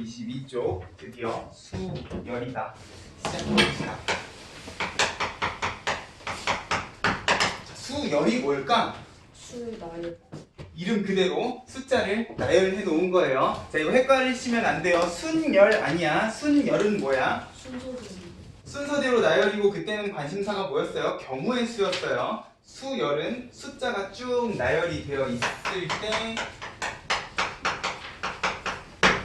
222쪽 드디어 수열이다. 시작해봅시다. 수열이 뭘까? 수나열. 이름 그대로 숫자를 나열해 놓은 거예요. 자, 이거 헷갈리시면 안 돼요. 순열 아니야. 순열은 뭐야? 순서대로. 순서대로 나열이고 그때는 관심사가 뭐였어요? 경우의 수였어요. 수열은 숫자가 쭉 나열이 되어 있을 때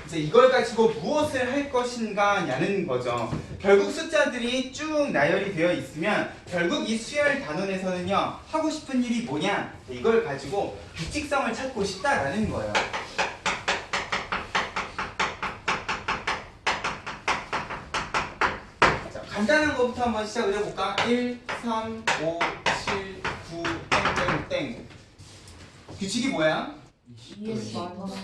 이제 이걸 가지고 무엇을 할 것인가냐는 거죠. 결국 숫자들이 쭉 나열이 되어 있으면 결국 이 수열 단원에서는요 하고 싶은 일이 뭐냐? 이걸 가지고 규칙성을 찾고 싶다라는 거예요. 자, 간단한 것부터 한번 시작을 해볼까? 1, 3, 5, 7, 9, 땡땡땡. 규칙이 뭐야? 2의 마이너스.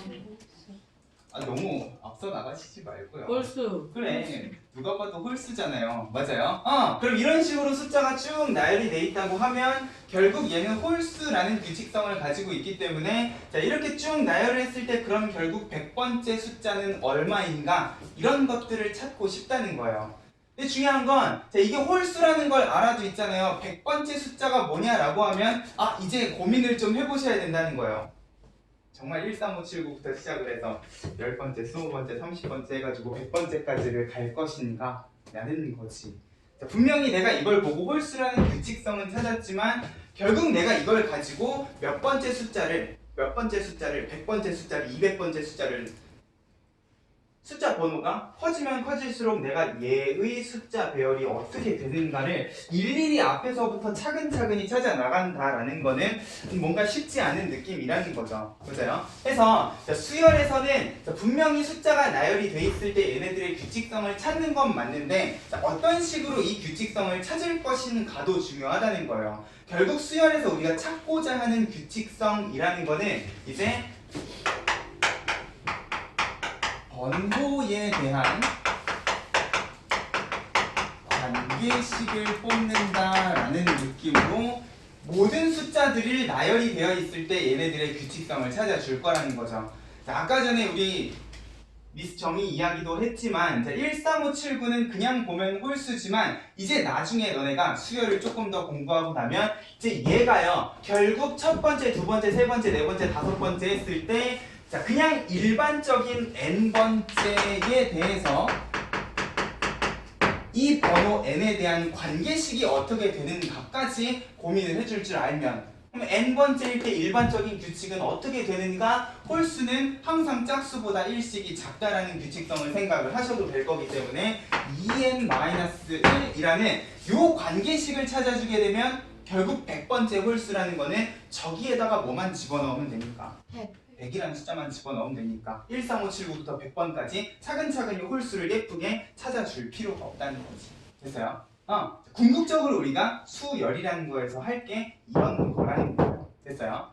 아, 너무 앞서 나가시지 말고요. 홀수. 그래, 누가 봐도 홀수잖아요. 맞아요? 그럼 이런 식으로 숫자가 쭉 나열이 돼 있다고 하면 결국 얘는 홀수라는 규칙성을 가지고 있기 때문에 자, 이렇게 쭉 나열을 했을 때 그럼 결국 100번째 숫자는 얼마인가? 이런 것들을 찾고 싶다는 거예요. 근데 중요한 건 자, 이게 홀수라는 걸 알아도 있잖아요. 100번째 숫자가 뭐냐라고 하면 이제 고민을 좀 해보셔야 된다는 거예요. 정말 13579부터 시작을 해서 10번째, 20번째, 30번째 해가지고 100번째까지를 갈 것인가? 라는 거지. 자, 분명히 내가 이걸 보고 홀수라는 규칙성은 찾았지만 결국 내가 이걸 가지고 몇 번째 숫자를 100번째 숫자를 200번째 숫자를 숫자 번호가 커지면 커질수록 내가 얘의 숫자 배열이 어떻게 되는가를 일일이 앞에서부터 차근차근히 찾아 나간다라는 거는 뭔가 쉽지 않은 느낌이라는 거죠. 맞아요? 그래서 수열에서는 분명히 숫자가 나열이 돼 있을 때 얘네들의 규칙성을 찾는 건 맞는데 어떤 식으로 이 규칙성을 찾을 것인가도 중요하다는 거예요. 결국 수열에서 우리가 찾고자 하는 규칙성이라는 거는 이제 번호에 대한 관계식을 뽑는다라는 느낌으로 모든 숫자들이 나열이 되어 있을 때 얘네들의 규칙성을 찾아줄 거라는 거죠. 자, 아까 전에 우리 미스 정의 이야기도 했지만 13579는 그냥 보면 홀수지만 이제 나중에 너네가 수열을 조금 더 공부하고 나면 이제 얘가요 결국 첫 번째, 두 번째, 세 번째, 네 번째, 다섯 번째 했을 때 자, 그냥 일반적인 n번째에 대해서 이 번호 n에 대한 관계식이 어떻게 되는가까지 고민을 해줄 줄 알면 그럼 n번째일 때 일반적인 규칙은 어떻게 되는가? 홀수는 항상 짝수보다 일식이 작다라는 규칙성을 생각을 하셔도 될 거기 때문에 2n-1이라는 요 관계식을 찾아주게 되면 결국 100번째 홀수라는 거는 저기에다가 뭐만 집어넣으면 됩니까? 100이라는 숫자만 집어넣으면 되니까 13579부터 100번까지 차근차근히 홀수를 예쁘게 찾아줄 필요가 없다는 거지. 됐어요? 궁극적으로 우리가 수열이라는 거에서 할 게 이런 거라는 거예요. 됐어요?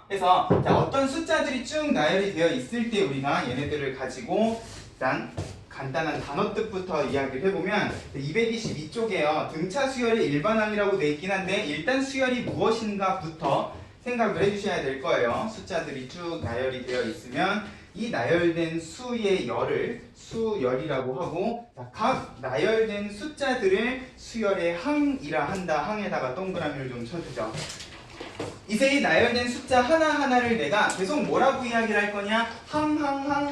그래서 자, 어떤 숫자들이 쭉 나열이 되어 있을 때 우리가 얘네들을 가지고 일단 간단한 단어 뜻부터 이야기를 해보면 222쪽에요. 등차 수열의 일반항이라고 되어 있긴 한데 일단 수열이 무엇인가부터 생각을 해주셔야 될 거예요. 숫자들이 쭉 나열이 되어 있으면 이 나열된 수의 열을 수열이라고 하고 각 나열된 숫자들을 수열의 항이라 한다. 항에다가 동그라미를 좀 쳐주죠. 이제 이 나열된 숫자 하나하나를 내가 계속 뭐라고 이야기를 할 거냐? 항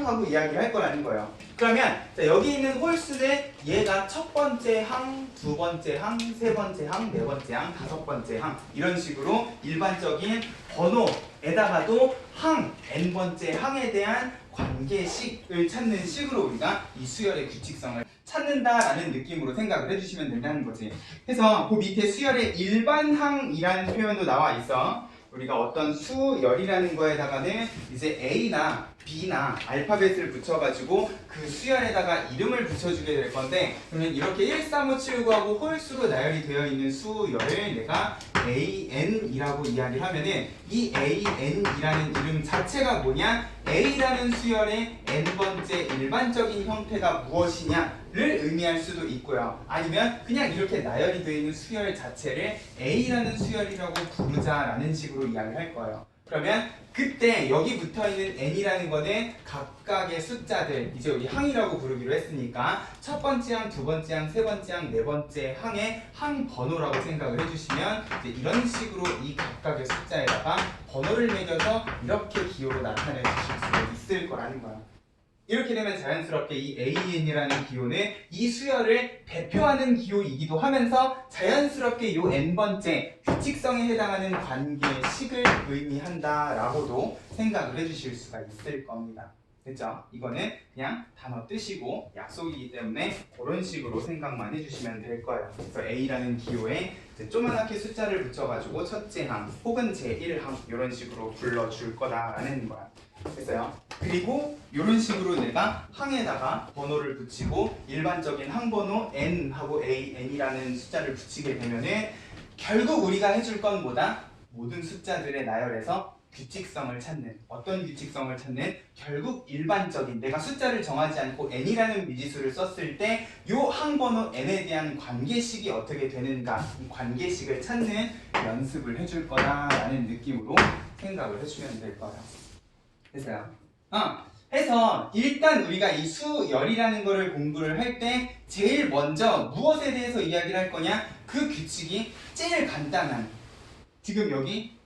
하고 이야기를 할 거라는 거예요. 그러면 자, 여기 있는 홀수는 얘가 첫 번째 항, 두 번째 항, 세 번째 항, 네 번째 항, 다섯 번째 항 이런 식으로 일반적인 번호에다가도 항, n번째 항에 대한 관계식을 찾는 식으로 우리가 이 수열의 규칙성을 찾는다라는 느낌으로 생각을 해주시면 된다는 거지. 그래서 그 밑에 수열의 일반항이라는 표현도 나와 있어. 우리가 어떤 수열이라는 거에다가는 이제 A나 B나 알파벳을 붙여가지고 그 수열에다가 이름을 붙여주게 될 건데 그러면 이렇게 13579하고 홀수로 나열이 되어 있는 수열을 내가 AN이라고 이야기를 하면은 이 AN이라는 이름 자체가 뭐냐? A라는 수열의 n번째 일반적인 형태가 무엇이냐를 의미할 수도 있고요. 아니면 그냥 이렇게 나열이 되어 있는 수열 자체를 A라는 수열이라고 부르자라는 식으로 이야기를 할 거예요. 그러면 그때 여기 붙어있는 n이라는 거는 각각의 숫자들, 이제 우리 항이라고 부르기로 했으니까 첫 번째 항, 두 번째 항, 세 번째 항, 네 번째 항의 항 번호라고 생각을 해주시면 이제 이런 식으로 이 각각의 숫자에다가 번호를 매겨서 이렇게 기호로 나타내 주실 수 있을 거라는 거야. 이렇게 되면 자연스럽게 이 AN이라는 기호는 이 수열을 대표하는 기호이기도 하면서 자연스럽게 요 n번째 규칙성에 해당하는 관계식을 의미한다라고도 생각을 해주실 수가 있을 겁니다. 됐죠? 이거는 그냥 단어 뜻이고 약속이기 때문에 그런 식으로 생각만 해주시면 될 거예요. 그래서 A라는 기호에 이제 조그맣게 숫자를 붙여가지고 첫째 항 혹은 제1항 이런 식으로 불러줄 거다라는 거야. 됐어요? 그리고 이런 식으로 내가 항에다가 번호를 붙이고 일반적인 항번호 n하고 an이라는 숫자를 붙이게 되면은 결국 우리가 해줄 건 뭐다? 모든 숫자들의 나열에서 규칙성을 찾는, 어떤 규칙성을 찾는? 결국 일반적인, 내가 숫자를 정하지 않고 n이라는 미지수를 썼을 때 이 항번호 n에 대한 관계식이 어떻게 되는가, 이 관계식을 찾는 연습을 해줄 거다라는 느낌으로 생각을 해주면 될 거예요. 됐어요? 해서 일단 우리가 이 수열이라는 거를 공부를 할 때 제일 먼저 무엇에 대해서 이야기를 할 거냐? 그 규칙이 제일 간단한, 지금 여기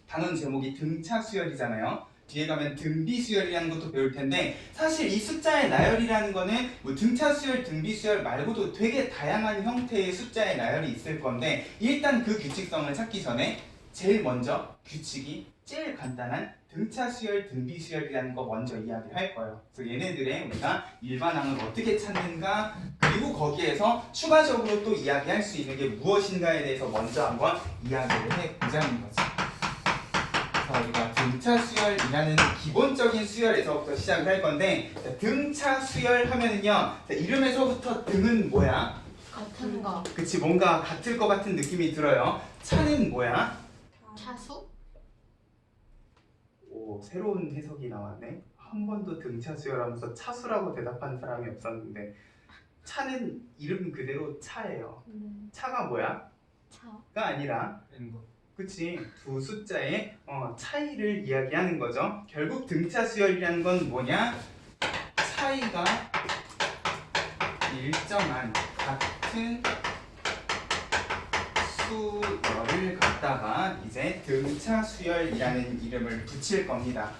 단원 제목이 등차 수열이잖아요. 뒤에 가면 등비 수열이라는 것도 배울 텐데 사실 이 숫자의 나열이라는 거는 뭐 등차 수열, 등비 수열 말고도 되게 다양한 형태의 숫자의 나열이 있을 건데 일단 그 규칙성을 찾기 전에 제일 먼저 규칙이 제일 간단한 등차 수열, 등비 수열이라는 거 먼저 이야기를 할 거예요. 그래서 얘네들의 우리가 일반항을 어떻게 찾는가, 그리고 거기에서 추가적으로 또 이야기할 수 있는 게 무엇인가에 대해서 먼저 한번 이야기를 해보자는 거죠. 그래서 우리가 등차 수열이라는 기본적인 수열에서부터 시작을 할 건데, 등차 수열 하면은요, 이름에서부터 등은 뭐야? 같은 거. 그치, 뭔가 같을 것 같은 느낌이 들어요. 차는 뭐야? 차수? 오, 새로운 해석이 나왔네. 한 번도 등차 수열하면서 차수라고 대답한 사람이 없었는데 차는 이름 그대로 차예요. 차가 뭐야? 가 아니라 그치, 두 숫자의 차이를 이야기하는 거죠. 결국 등차 수열이라는 건 뭐냐? 차이가 일정한 같은 수열을 갖다가 이제 등차 수열이라는 이름을 붙일 겁니다.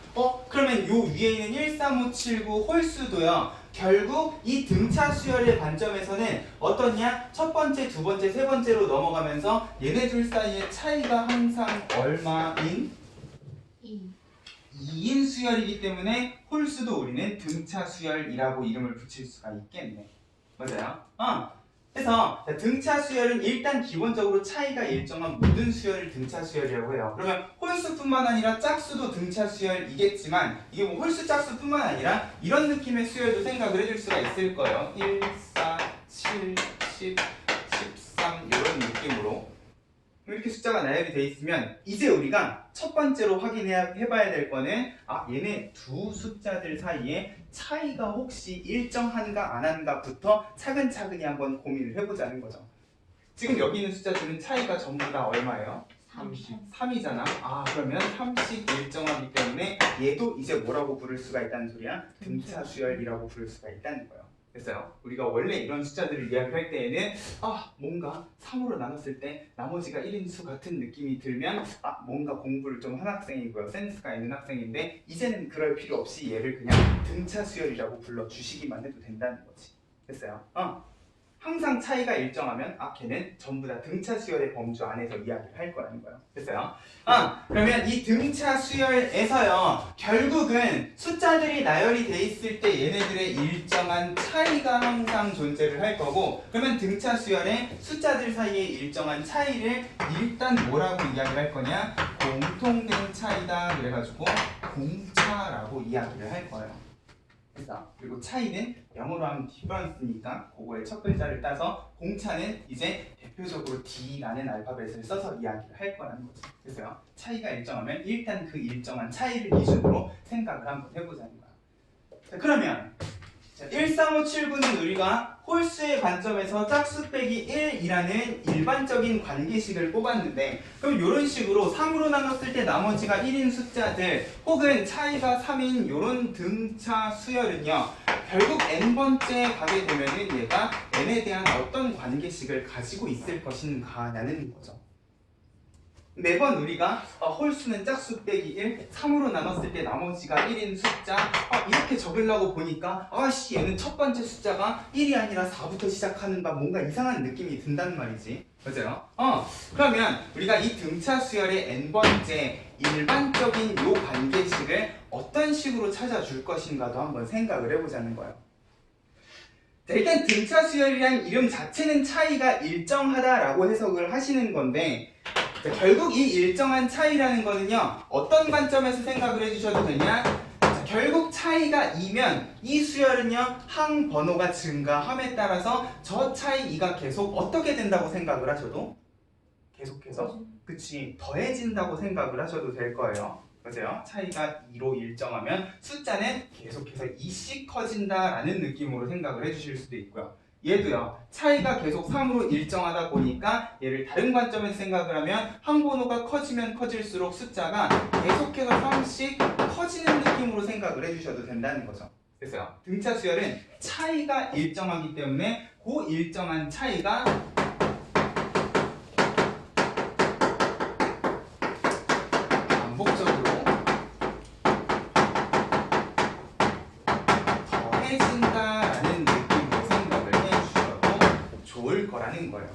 그러면 요 위에 있는 13579 홀수도요. 결국 이 등차 수열의 관점에서는 어떠냐? 첫 번째, 두 번째, 세 번째로 넘어가면서 얘네 둘 사이의 차이가 항상 얼마인? 2인 수열이기 때문에 홀수도 우리는 등차 수열이라고 이름을 붙일 수가 있겠네. 맞아요? 그래서 등차 수열은 일단 기본적으로 차이가 일정한 모든 수열을 등차 수열이라고 해요. 그러면 홀수뿐만 아니라 짝수도 등차 수열이겠지만 이게 뭐 홀수 짝수뿐만 아니라 이런 느낌의 수열도 생각을 해줄 수가 있을 거예요. 1, 4, 7, 10, 13 이런 느낌으로 이렇게 숫자가 나열이 돼 있으면 이제 우리가 첫 번째로 확인해봐야 될 거는 얘네 두 숫자들 사이에 차이가 혹시 일정한가 안 한가부터 차근차근히 한번 고민을 해보자는 거죠. 지금 여기 있는 숫자들은 차이가 전부 다 얼마예요? 3이잖아. 그러면 30 일정하기 때문에 얘도 이제 뭐라고 부를 수가 있다는 소리야? 등차 수열이라고 부를 수가 있다는 거예요. 됐어요? 우리가 원래 이런 숫자들을 이야기할 때에는 뭔가 3으로 나눴을 때 나머지가 1인수 같은 느낌이 들면 뭔가 공부를 좀 한 학생이고요. 센스가 있는 학생인데 이제는 그럴 필요 없이 얘를 그냥 등차 수열이라고 불러주시기만 해도 된다는 거지. 됐어요? 항상 차이가 일정하면 걔는 전부 다 등차 수열의 범주 안에서 이야기를 할 거라는 거예요. 됐어요? 그러면 이 등차 수열에서요, 결국은 숫자들이 나열이 돼 있을 때 얘네들의 일정한 차이가 항상 존재를 할 거고, 그러면 등차 수열의 숫자들 사이의 일정한 차이를 일단 뭐라고 이야기를 할 거냐? 공통된 차이다 그래가지고 공차라고 이야기를 할 거예요. 그리고 차이는 영어로 하면 difference니까 그거의 첫 글자를 따서 공차는 이제 대표적으로 D라는 알파벳을 써서 이야기를 할 거라는 거죠. 그래서요, 차이가 일정하면 일단 그 일정한 차이를 기준으로 생각을 한번 해보자는 거야. 자, 그러면 13579는 우리가 홀수의 관점에서 짝수 빼기 1이라는 일반적인 관계식을 뽑았는데 그럼 이런 식으로 3으로 나눴을 때 나머지가 1인 숫자들 혹은 차이가 3인 이런 등차 수열은요 결국 n번째 가게 되면은 얘가 n에 대한 어떤 관계식을 가지고 있을 것인가라는 거죠. 매번 우리가 홀수는 짝수 빼기 1, 3으로 나눴을 때 나머지가 1인 숫자 이렇게 적으려고 보니까 아씨 얘는 첫 번째 숫자가 1이 아니라 4부터 시작하는가 뭔가 이상한 느낌이 든단 말이지. 맞아요? 그러면 우리가 이 등차 수열의 n번째 일반적인 요 관계식을 어떤 식으로 찾아줄 것인가도 한번 생각을 해보자는 거예요. 일단 등차 수열이란 이름 자체는 차이가 일정하다라고 해석을 하시는 건데 자, 결국 이 일정한 차이라는 거는요 어떤 관점에서 생각을 해주셔도 되냐 자, 결국 차이가 2면 이 수열은요 항 번호가 증가함에 따라서 저 차이 2가 계속 어떻게 된다고 생각을 하셔도 계속해서 그치 더해진다고 생각을 하셔도 될 거예요. 맞아요? 차이가 2로 일정하면 숫자는 계속해서 2씩 커진다라는 느낌으로 생각을 해주실 수도 있고요. 얘도요 차이가 계속 3으로 일정하다 보니까 얘를 다른 관점에서 생각을 하면 항번호가 커지면 커질수록 숫자가 계속해서 3씩 커지는 느낌으로 생각을 해주셔도 된다는 거죠. 됐어요? 등차 수열은 차이가 일정하기 때문에 그 일정한 차이가 반복적으로 더해진다라는 느낌으로 생각을 해주셔도 좋을 거라는 거예요.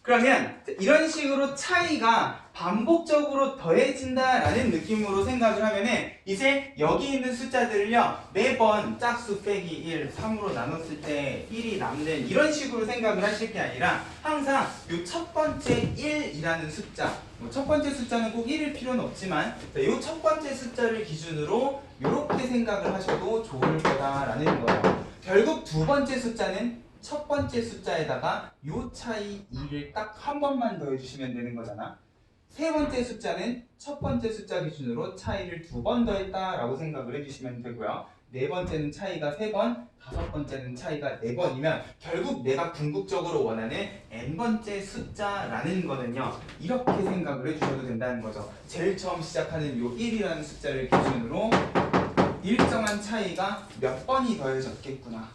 그러면 이런 식으로 차이가 반복적으로 더해진다라는 느낌으로 생각을 하면은 이제 여기 있는 숫자들을요 매번 짝수 빼기 1, 3으로 나눴을 때 1이 남는 이런 식으로 생각을 하실 게 아니라 항상 이 첫 번째 1이라는 숫자 첫 번째 숫자는 꼭 1일 필요는 없지만 이 첫 번째 숫자를 기준으로 이렇게 생각을 하셔도 좋을 거다라는 거예요. 결국 두 번째 숫자는 첫 번째 숫자에다가 요 차이 2를 딱 한 번만 더해주시면 되는 거잖아. 세 번째 숫자는 첫 번째 숫자 기준으로 차이를 2번 더했다라고 생각을 해주시면 되고요. 네 번째는 차이가 3번, 다섯 번째는 차이가 4번이면 결국 내가 궁극적으로 원하는 n번째 숫자라는 거는요. 이렇게 생각을 해주셔도 된다는 거죠. 제일 처음 시작하는 요 1이라는 숫자를 기준으로 일정한 차이가 몇 번이 더해졌겠구나.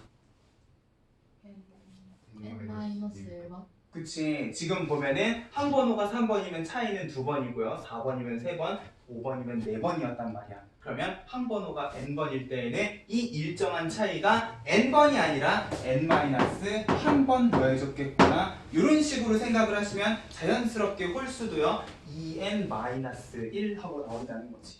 n-1번 그치. 지금 보면은 항번호가 3번이면 차이는 2번이고요. 4번이면 3번, 5번이면 4번이었단 말이야. 그러면 항번호가 n번일 때에는 이 일정한 차이가 n번이 아니라 n-1번 더해졌겠구나. 이런 식으로 생각을 하시면 자연스럽게 홀수도요. 2n-1 하고 나온다는 거지.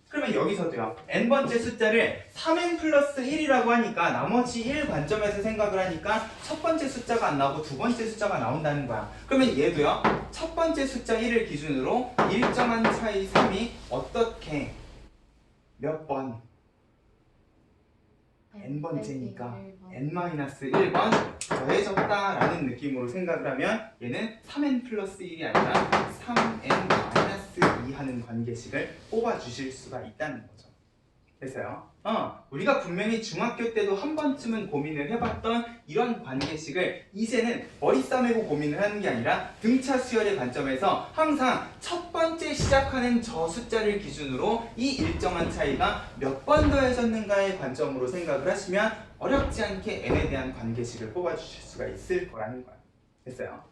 그러면 여기서도요. n번째 숫자를 3n 플러스 1이라고 하니까 나머지 1 관점에서 생각을 하니까 첫 번째 숫자가 안 나오고 두 번째 숫자가 나온다는 거야. 그러면 얘도요. 첫 번째 숫자 1을 기준으로 일정한 차이 3이 어떻게 몇 번? n번째니까 n-1번 더해졌다라는 느낌으로 생각을 하면 얘는 3n 플러스 1이 아니라 3n-2 하는 관계식을 뽑아주실 수가 있다는 거죠. 됐어요? 우리가 분명히 중학교 때도 한 번쯤은 고민을 해봤던 이런 관계식을 이제는 머리 싸매고 고민을 하는 게 아니라 등차 수열의 관점에서 항상 첫 번째 시작하는 저 숫자를 기준으로 이 일정한 차이가 몇 번 더해졌는가의 관점으로 생각을 하시면 어렵지 않게 n에 대한 관계식을 뽑아주실 수가 있을 거라는 거야. 됐어요?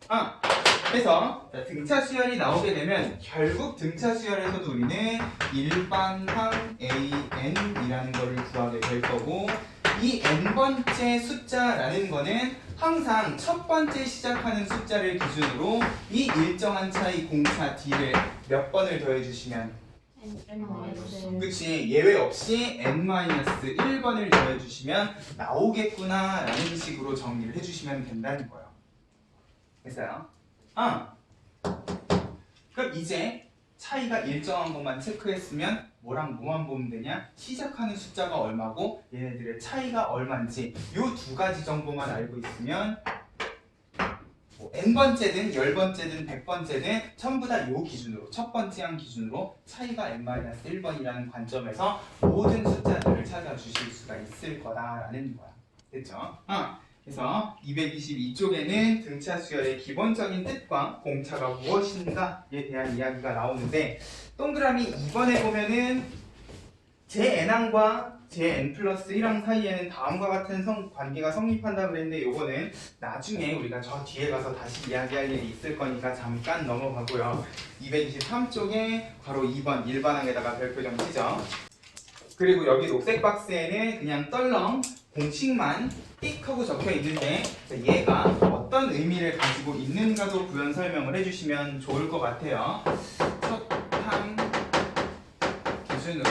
그래서 등차 수열이 나오게 되면 결국 등차 수열에서도 우리는 일반항 AN이라는 거를 구하게 될 거고 이 n번째 숫자라는 거는 항상 첫 번째 시작하는 숫자를 기준으로 이 일정한 차이 공차 D를 몇 번을 더해주시면 그치 예외 없이 n-1번을 더해주시면 나오겠구나 라는 식으로 정리를 해주시면 된다는 거예요. 됐어요? 그럼 이제 차이가 일정한 것만 체크했으면 뭐랑 뭐만 보면 되냐? 시작하는 숫자가 얼마고 얘네들의 차이가 얼마인지 요 두 가지 정보만 알고 있으면 뭐 n번째든 10번째든 100번째든 전부 다 요 기준으로 첫 번째 항 기준으로 차이가 n-1번이라는 관점에서 모든 숫자들을 찾아주실 수가 있을 거다라는 거야. 됐죠? 그래서 222쪽에는 등차 수열의 기본적인 뜻과 공차가 무엇인가에 대한 이야기가 나오는데 동그라미 2번에 보면은 제n항과 제n 플러스 1항 사이에는 다음과 같은 관계가 성립한다 그랬는데 요거는 나중에 우리가 저 뒤에 가서 다시 이야기할 일이 있을 거니까 잠깐 넘어가고요. 223쪽에 바로 2번 일반항에다가 별표정 치죠. 그리고 여기 녹색 박스에는 그냥 떨렁 공식만 띡 하고 적혀 있는데 얘가 어떤 의미를 가지고 있는가도 부연 설명을 해주시면 좋을 것 같아요. 첫 항 기준으로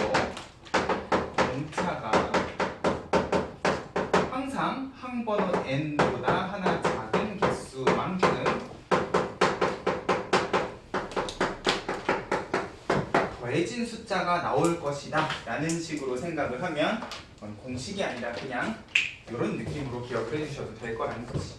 공차가 항상 항번호 n보다 하나 작은 개수만큼 더해진 숫자가 나올 것이다 라는 식으로 생각을 하면 그건 공식이 아니라 그냥 이런 느낌으로 기억을 해주셔도 될 거라는 거지.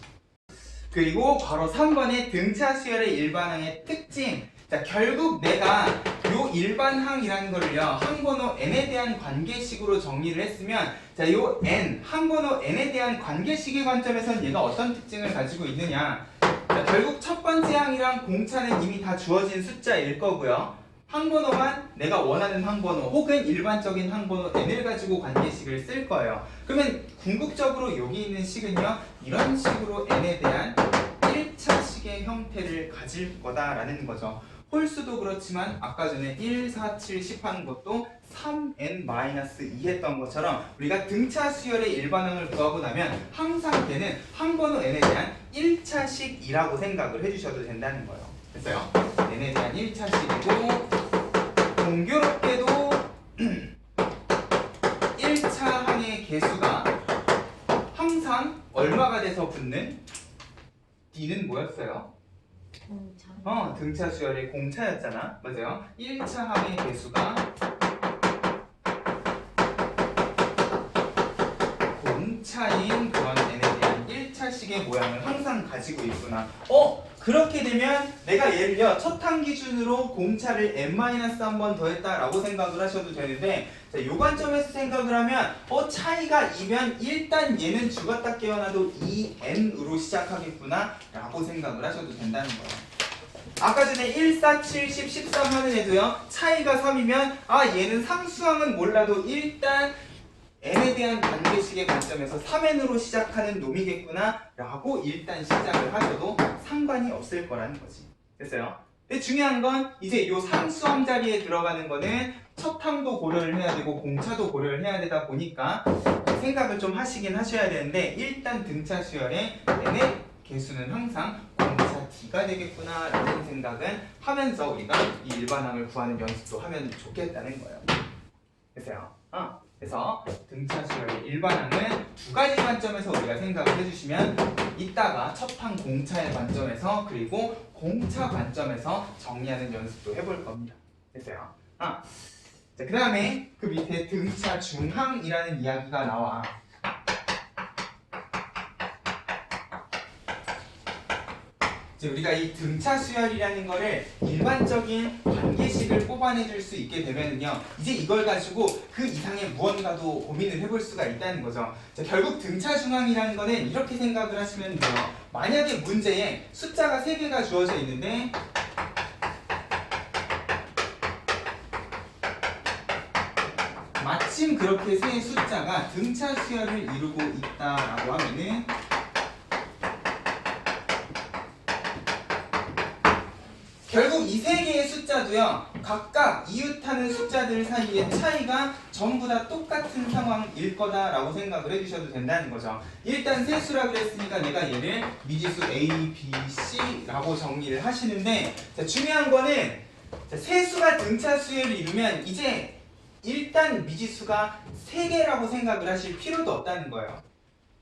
그리고 바로 3번의 등차 수열의 일반항의 특징. 자, 결국 내가 요 일반항이라는 거를요 항번호 n에 대한 관계식으로 정리를 했으면 자, 요 n 항번호 n에 대한 관계식의 관점에서는 얘가 어떤 특징을 가지고 있느냐. 자, 결국 첫 번째 항이랑 공차는 이미 다 주어진 숫자일 거고요. 항번호만 내가 원하는 항번호 혹은 일반적인 항번호 n을 가지고 관계식을 쓸 거예요. 그러면 궁극적으로 여기 있는 식은요 이런 식으로 n에 대한 1차식의 형태를 가질 거다라는 거죠. 홀수도 그렇지만 아까 전에 1, 4, 7, 10 하는 것도 3n-2 했던 것처럼 우리가 등차 수열의 일반항을 구하고 나면 항상 걔는 항번호 n에 대한 1차식이라고 생각을 해주셔도 된다는 거예요. 됐어요? n에 대한 1차식이고 공교롭게도 1차 항의 개수가 항상 얼마가 돼서 붙는? D는 뭐였어요? 공차. 등차 수열의 공차였잖아. 맞아요? 1차 항의 개수가 공차인 그런 n에 대한 1차식의 모양을 항상 가지고 있구나. 그렇게 되면 내가 예를요 첫 항 기준으로 공차를 n-1번 더했다라고 생각을 하셔도 되는데 자, 요 관점에서 생각을 하면 차이가 2면 일단 얘는 죽었다 깨어나도 2n으로 시작하겠구나 라고 생각을 하셔도 된다는 거예요. 아까 전에 1, 4, 7, 10, 13 하는 애도요 차이가 3이면 얘는 상수항은 몰라도 일단 n에 대한 관계식의 관점에서 3n으로 시작하는 놈이겠구나 라고 일단 시작을 하셔도 상관이 없을 거라는 거지. 됐어요? 근데 중요한 건 이제 요 상수함 자리에 들어가는 거는 첫 항도 고려를 해야 되고 공차도 고려를 해야 되다 보니까 생각을 좀 하시긴 하셔야 되는데 일단 등차 수열의 n의 개수는 항상 공차 d가 되겠구나 라는 생각은 하면서 우리가 이 일반항을 구하는 연습도 하면 좋겠다는 거예요. 됐어요? 그래서 등차 수열의 일반항은 두 가지 관점에서 우리가 생각을 해주시면 이따가 첫항 공차의 관점에서 그리고 공차 관점에서 정리하는 연습도 해볼 겁니다. 됐어요? 자, 그 다음에 그 밑에 등차 중항이라는 이야기가 나와. 이제 우리가 이 등차 수열이라는 거를 일반적인 관계식을 뽑아내줄 수 있게 되면은요 이제 이걸 가지고 그 이상의 무언가도 고민을 해볼 수가 있다는 거죠. 자, 결국 등차 중항이라는 거는 이렇게 생각을 하시면 돼요. 만약에 문제에 숫자가 3개가 주어져 있는데 마침 그렇게 세 숫자가 등차 수열을 이루고 있다라고 하면은 결국 이 세 개의 숫자도요 각각 이웃하는 숫자들 사이의 차이가 전부 다 똑같은 상황일 거다라고 생각을 해주셔도 된다는 거죠. 일단 세수라 그랬으니까 내가 얘를 미지수 A, B, C라고 정리를 하시는데 자, 중요한 거는 자, 세수가 등차 수열을 이루면 이제 일단 미지수가 3개라고 생각을 하실 필요도 없다는 거예요.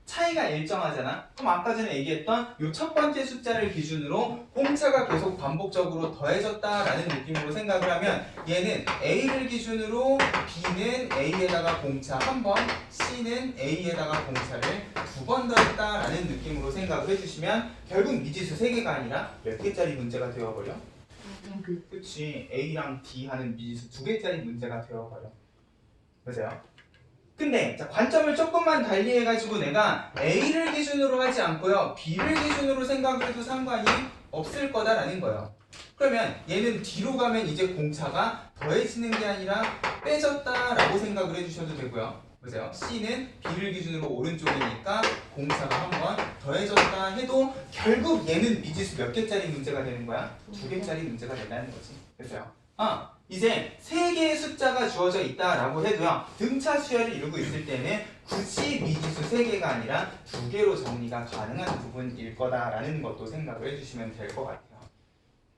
차이가 일정하잖아. 그럼 아까 전에 얘기했던 이 첫 번째 숫자를 기준으로 공차가 계속 반복적으로 더해졌다라는 느낌으로 생각을 하면 얘는 A를 기준으로 B는 A에다가 공차 1번, C는 A에다가 공차를 2번 더했다라는 느낌으로 생각을 해주시면 결국 미지수 3개가 아니라 몇 개짜리 문제가 되어버려? 그치. A랑 D 하는 미지수 2개짜리 문제가 되어버려. 맞아요? 근데 자, 관점을 조금만 달리 해가지고 내가 A를 기준으로 하지 않고요 B를 기준으로 생각을 해도 상관이 없을 거다라는 거예요. 그러면 얘는 뒤로 가면 이제 공차가 더해지는 게 아니라 빼졌다라고 생각을 해주셔도 되고요. 보세요. C는 B를 기준으로 오른쪽이니까 공차가 한번 더해졌다 해도 결국 얘는 미지수 몇 개짜리 문제가 되는 거야? 2개짜리 문제가 된다는 거지. 됐어요? 이제 3개의 숫자가 주어져 있다라고 해도요. 등차 수열을 이루고 있을 때는 굳이 미지수 3개가 아니라 2개로 정리가 가능한 부분일 거다라는 것도 생각을 해주시면 될 것 같아요.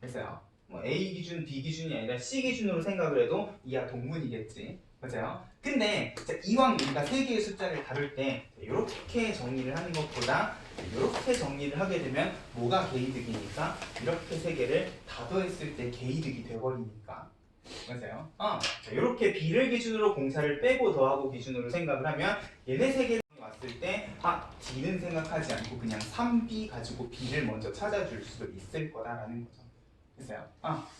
됐어요? 뭐 A 기준, B 기준이 아니라 C 기준으로 생각을 해도 이하 동문이겠지. 맞아요? 근데 이왕 우리가 3개의 숫자를 다룰 때 이렇게 정리를 하는 것보다 이렇게 정리를 하게 되면 뭐가 개이득이니까 이렇게 3개를 다 더했을 때 개이득이 돼버리니까. 맞아요? 이렇게 B를 기준으로 공차를 빼고 더하고 기준으로 생각을 하면 얘네 3개를 왔을 때 D는 생각하지 않고 그냥 3B 가지고 B를 먼저 찾아줄 수도 있을 거다라는 거죠. 됐어요?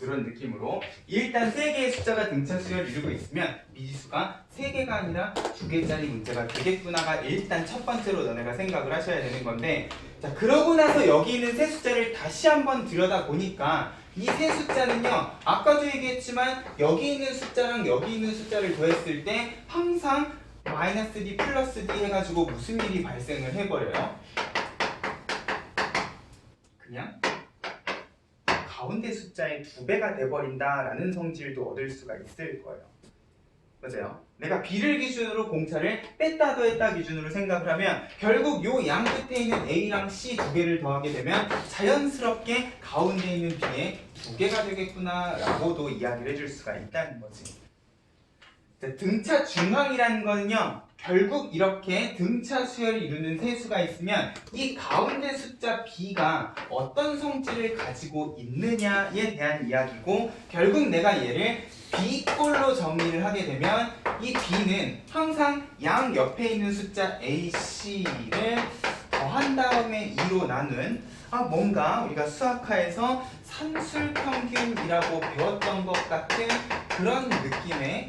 이런 느낌으로 일단 3개의 숫자가 등차 수열을 이루고 있으면 미지수가 3개가 아니라 2개짜리 문제가 되겠구나가 일단 첫 번째로 너네가 생각을 하셔야 되는 건데, 자 그러고 나서 여기 있는 세 숫자를 다시 한번 들여다 보니까 이 세 숫자는요 아까도 얘기했지만 여기 있는 숫자랑 여기 있는 숫자를 더했을 때 항상 마이너스 D 플러스 D 해가지고 무슨 일이 발생을 해버려요? 그냥 가운데 숫자의 2배가 돼버린다라는 성질도 얻을 수가 있을 거예요. 맞아요? 내가 B를 기준으로 공차를 뺐다 더했다 기준으로 생각을 하면 결국 요 양 끝에 있는 A랑 C 2개를 더하게 되면 자연스럽게 가운데 있는 B에 2개가 되겠구나 라고도 이야기를 해줄 수가 있다는 거지. 등차 중앙이라는 거는요 결국 이렇게 등차 수열을 이루는 세 수가 있으면 이 가운데 숫자 B가 어떤 성질을 가지고 있느냐에 대한 이야기고, 결국 내가 얘를 B꼴로 정리를 하게 되면 이 B는 항상 양 옆에 있는 숫자 A, C를 더한 다음에 2로 나눈 뭔가 우리가 수학화에서 산술평균이라고 배웠던 것 같은 그런 느낌의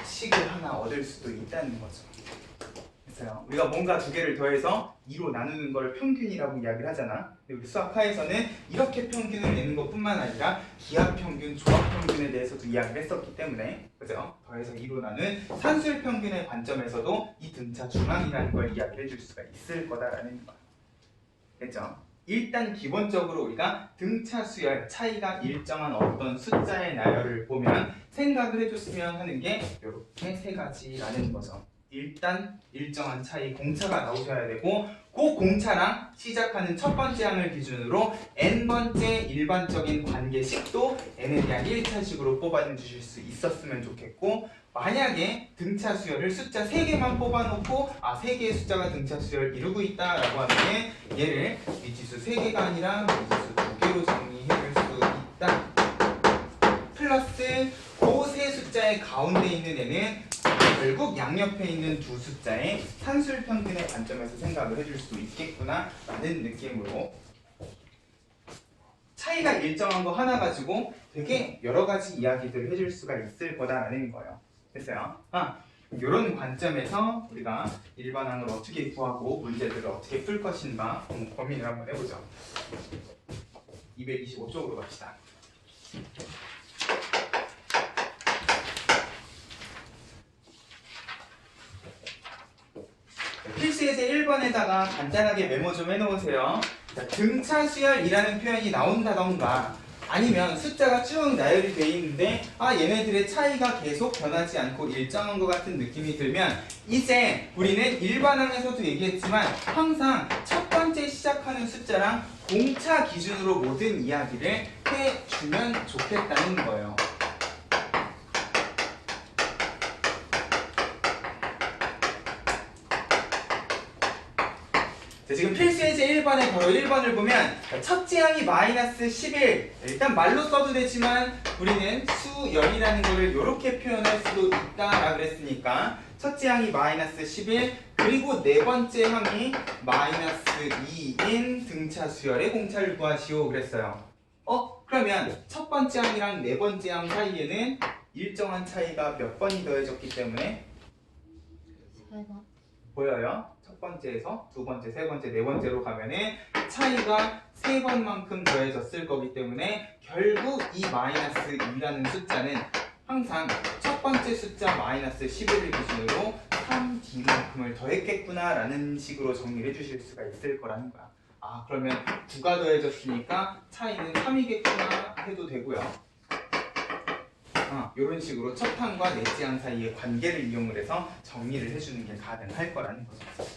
식을 하나 얻을 수도 있다는 거죠. 그래서 우리가 뭔가 2개를 더해서 2로 나누는 걸 평균이라고 이야기를 하잖아. 근데 우리 수학화에서는 이렇게 평균을 내는 것뿐만 아니라 기하평균, 조합평균에 대해서도 이야기를 했었기 때문에, 그죠? 더해서 2로 나눈 산술평균의 관점에서도 이 등차 중앙이라는 걸 이야기를 해줄 수가 있을 거다라는 거야. 됐죠? 일단 기본적으로 우리가 등차 수열 차이가 일정한 어떤 숫자의 나열을 보면 생각을 해줬으면 하는 게 이렇게 3가지라는 거죠. 일단 일정한 차이 공차가 나오셔야 되고, 그 공차랑 시작하는 첫 번째 항을 기준으로 n번째 일반적인 관계식도 n에 대한 1차식으로 뽑아주실 수 있었으면 좋겠고, 만약에 등차 수열을 숫자 3개만 뽑아놓고 3개의 숫자가 등차 수열을 이루고 있다라고 하면 얘를 미지수 3개가 아니라 미지수 2개로 정리해줄 수 있다. 플러스 그 세 숫자의 가운데 있는 애는 결국 양옆에 있는 두 숫자의 산술평균의 관점에서 생각을 해줄 수 있겠구나 라는 느낌으로 차이가 일정한 거 하나 가지고 되게 여러 가지 이야기들을 해줄 수가 있을 거다라는 거예요. 됐어요? 이런 관점에서 우리가 일반항을 어떻게 구하고 문제들을 어떻게 풀 것인가 고민을 한번 해보죠. 225쪽으로 갑시다. 필수예제 1번에다가 간단하게 메모 좀 해놓으세요. 등차 수열이라는 표현이 나온다던가 아니면 숫자가 쭉 나열이 돼 있는데 얘네들의 차이가 계속 변하지 않고 일정한 것 같은 느낌이 들면 이제 우리는 일반항에서도 얘기했지만 항상 첫 번째 시작하는 숫자랑 공차 기준으로 모든 이야기를 해주면 좋겠다는 거예요. 지금 필수예제 1번에 바로 1번을 보면 첫째 항이 마이너스 11, 일단 말로 써도 되지만 우리는 수열이라는 거를 이렇게 표현할 수도 있다라 그랬으니까 첫째 항이 마이너스 11, 그리고 네 번째 항이 마이너스 2인 등차 수열의 공차를 구하시오 그랬어요. 그러면 첫 번째 항이랑 네 번째 항 사이에는 일정한 차이가 몇 번이 더해졌기 때문에 대박. 보여요? 첫 번째에서 두 번째, 세 번째, 네 번째로 가면은 차이가 세 번만큼 더해졌을 거기 때문에 결국 이 마이너스 2라는 숫자는 항상 첫 번째 숫자 마이너스 11을 기준으로 3D만큼을 더했겠구나 라는 식으로 정리를 해주실 수가 있을 거라는 거야. 아, 그러면 9가 더해졌으니까 차이는 3이겠구나 해도 되고요. 이런 식으로 첫 항과 넷째 항 사이의 관계를 이용을 해서 정리를 해주는 게 가능할 거라는 거죠.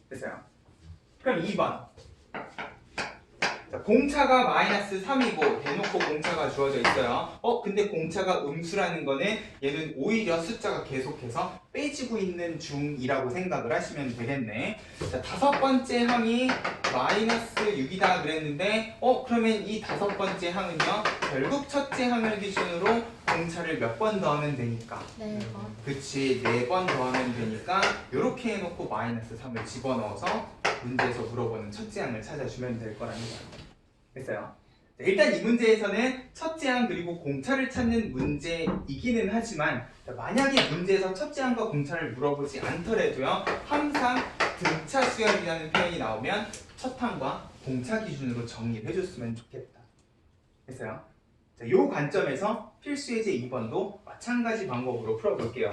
됐어요? 그럼 2번. 자, 공차가 마이너스 3이고 대놓고 공차가 주어져 있어요. 근데 공차가 음수라는 거는 얘는 오히려 숫자가 계속해서 빼지고 있는 중이라고 생각을 하시면 되겠네. 자, 다섯 번째 항이 마이너스 6이다 그랬는데 그러면 이 다섯 번째 항은요 결국 첫째 항을 기준으로 공차를 몇 번 더하면 되니까 네 번. 그치 4번 더하면 되니까 이렇게 해놓고 마이너스 3을 집어넣어서 문제에서 물어보는 첫째 항을 찾아주면 될 거라는 거예요. 됐어요? 자, 일단 이 문제에서는 첫째 항 그리고 공차를 찾는 문제이기는 하지만 자, 만약에 문제에서 첫째 항과 공차를 물어보지 않더라도요 항상 등차 수열이라는 표현이 나오면 첫 항과 공차 기준으로 정리를 해줬으면 좋겠다. 됐어요? 자, 이 관점에서 필수 예제 2번도 마찬가지 방법으로 풀어볼게요.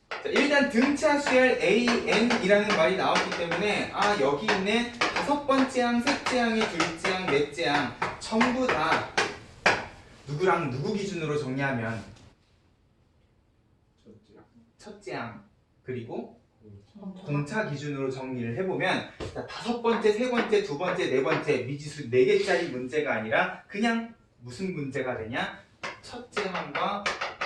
자, 일단 등차 수열 AN이라는 말이 나왔기 때문에 여기 있는 다섯 번째 항, 셋째 항의 둘째 항, 넷째 항 전부 다 누구랑 누구 기준으로 정리하면 첫째 항 그리고 공차 기준으로 정리를 해보면 자, 다섯 번째, 세 번째, 두 번째, 네 번째 미지수 4개짜리 문제가 아니라 그냥 무슨 문제가 되냐? 첫째 항과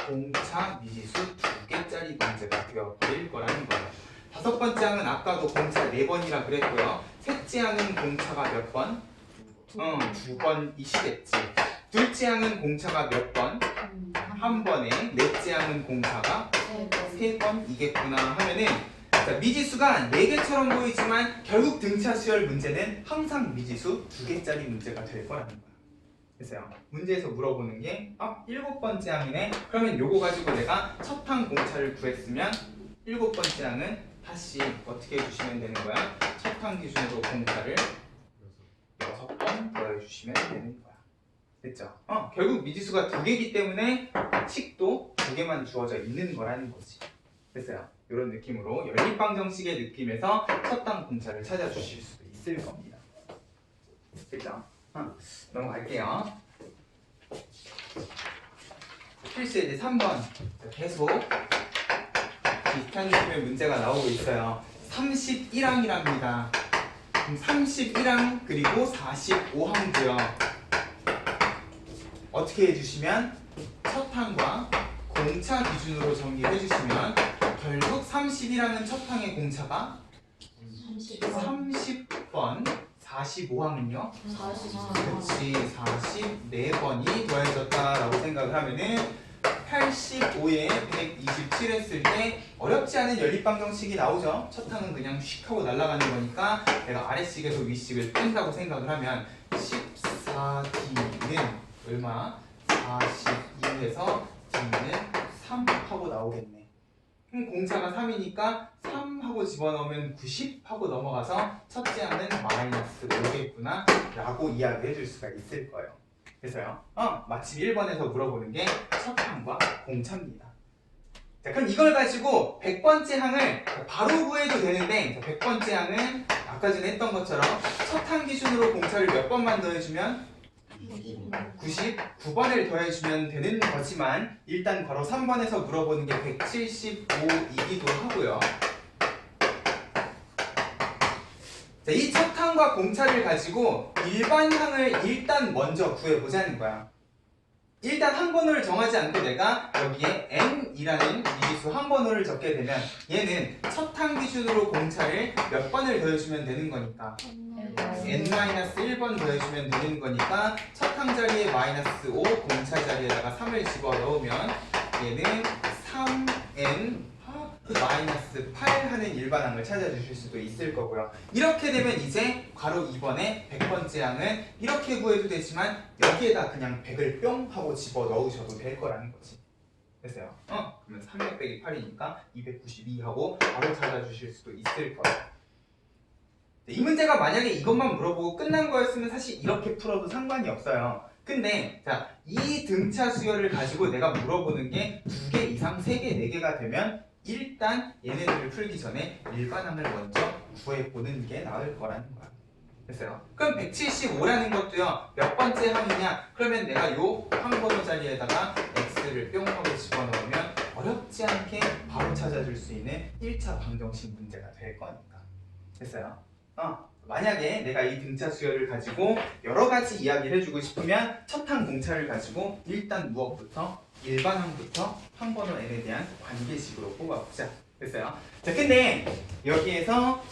공차 미지수 2개짜리 문제가 되어버릴 거라는 거예요. 다섯 번째 항은 아까도 공차 4번이라 그랬고요. 셋째 항은 공차가 몇 번? 2번이시겠지. 둘째 항은 공차가 몇 번? 한 번에. 넷째 항은 공차가 3번이겠구나 하면은 자, 미지수가 4개처럼 보이지만 결국 등차 수열 문제는 항상 미지수 2개짜리 문제가 될 거라는 거예요. 됐어요. 문제에서 물어보는 게 7번째 항이네. 그러면 요거 가지고 내가 첫 항 공차를 구했으면 7번째 항은 다시 어떻게 해주시면 되는 거야? 첫 항 기준으로 공차를 6번 더해주시면 되는 거야. 됐죠? 결국 미지수가 2개이기 때문에 식도 2개만 주어져 있는 거라는 거지. 됐어요? 이런 느낌으로 연립방정식의 느낌에서 첫 항 공차를 찾아주실 수도 있을 겁니다. 됐죠? 넘어갈게요. 필수 예제 3번 계속 비슷한 느낌의 문제가 나오고 있어요. 31항이랍니다. 31항 그리고 45항도요. 어떻게 해주시면 첫 항과 공차 기준으로 정리해 주시면 결국 31항은 첫 항의 공차가 30번 45항은요? 그렇지 44번이 더해졌다라고 생각을 하면은 85에 127 했을 때 어렵지 않은 연립방정식이 나오죠. 첫 항은 그냥 휙 하고 날아가는 거니까 내가 아래식에서 위식을 뺀다고 생각을 하면 14D는 얼마? 42에서 D는 3 하고 나오겠네. 그럼 공차가 3이니까 3 하고 집어넣으면 90 하고 넘어가서 첫째 항은 마이너스 5겠구나 라고 이야기해 줄 수가 있을 거예요. 그래서요 마침 1번에서 물어보는 게 첫 항과 공차입니다. 자, 그럼 이걸 가지고 100번째 항을 바로 구해도 되는데 100번째 항은 아까 전에 했던 것처럼 첫 항 기준으로 공차를 몇 번만 더해주면 99번을 더해주면 되는 거지만 일단 바로 3번에서 물어보는 게 175이기도 하고요. 자, 이 첫 항과 공차를 가지고 일반 항을 일단 먼저 구해보자는 거야. 일단 한 번호를 정하지 않고 내가 여기에 n이라는 미지수 한 번호를 적게 되면 얘는 첫 항 기준으로 공차를 몇 번을 더해주면 되는 거니까 n-1번 더해주면 되는 거니까 첫 항 자리에 마이너스 5, 공차 자리에다가 3을 집어넣으면 얘는 3n 마이너스 8 하는 일반항을 찾아주실 수도 있을 거고요. 이렇게 되면 이제 괄호 2번에 100번째 항은 이렇게 구해도 되지만 여기에다 그냥 100을 뿅 하고 집어넣으셔도 될 거라는 거지. 됐어요. 그러면 300 빼기 8이니까 292 하고 바로 찾아주실 수도 있을 거예요. 이 문제가 만약에 이것만 물어보고 끝난 거였으면 사실 이렇게 풀어도 상관이 없어요. 근데 자, 이 등차 수열을 가지고 내가 물어보는 게 2개 이상, 3개, 4개가 되면 일단 얘네들을 풀기 전에 일반항을 먼저 구해보는 게 나을 거라는 거야. 됐어요? 그럼 175라는 것도요, 몇 번째 항이냐? 그러면 내가 요 항번호 자리에다가 x를 뿅 하고 집어넣으면 어렵지 않게 바로 찾아줄 수 있는 1차 방정식 문제가 될 거니까. 됐어요? 만약에 내가 이 등차 수열을 가지고 여러 가지 이야기를 해주고 싶으면 첫 항 공차를 가지고 일단 무엇부터? 일반항부터 항번호 n에 대한 관계식으로 뽑아보자. 됐어요? 자, 근데 여기에서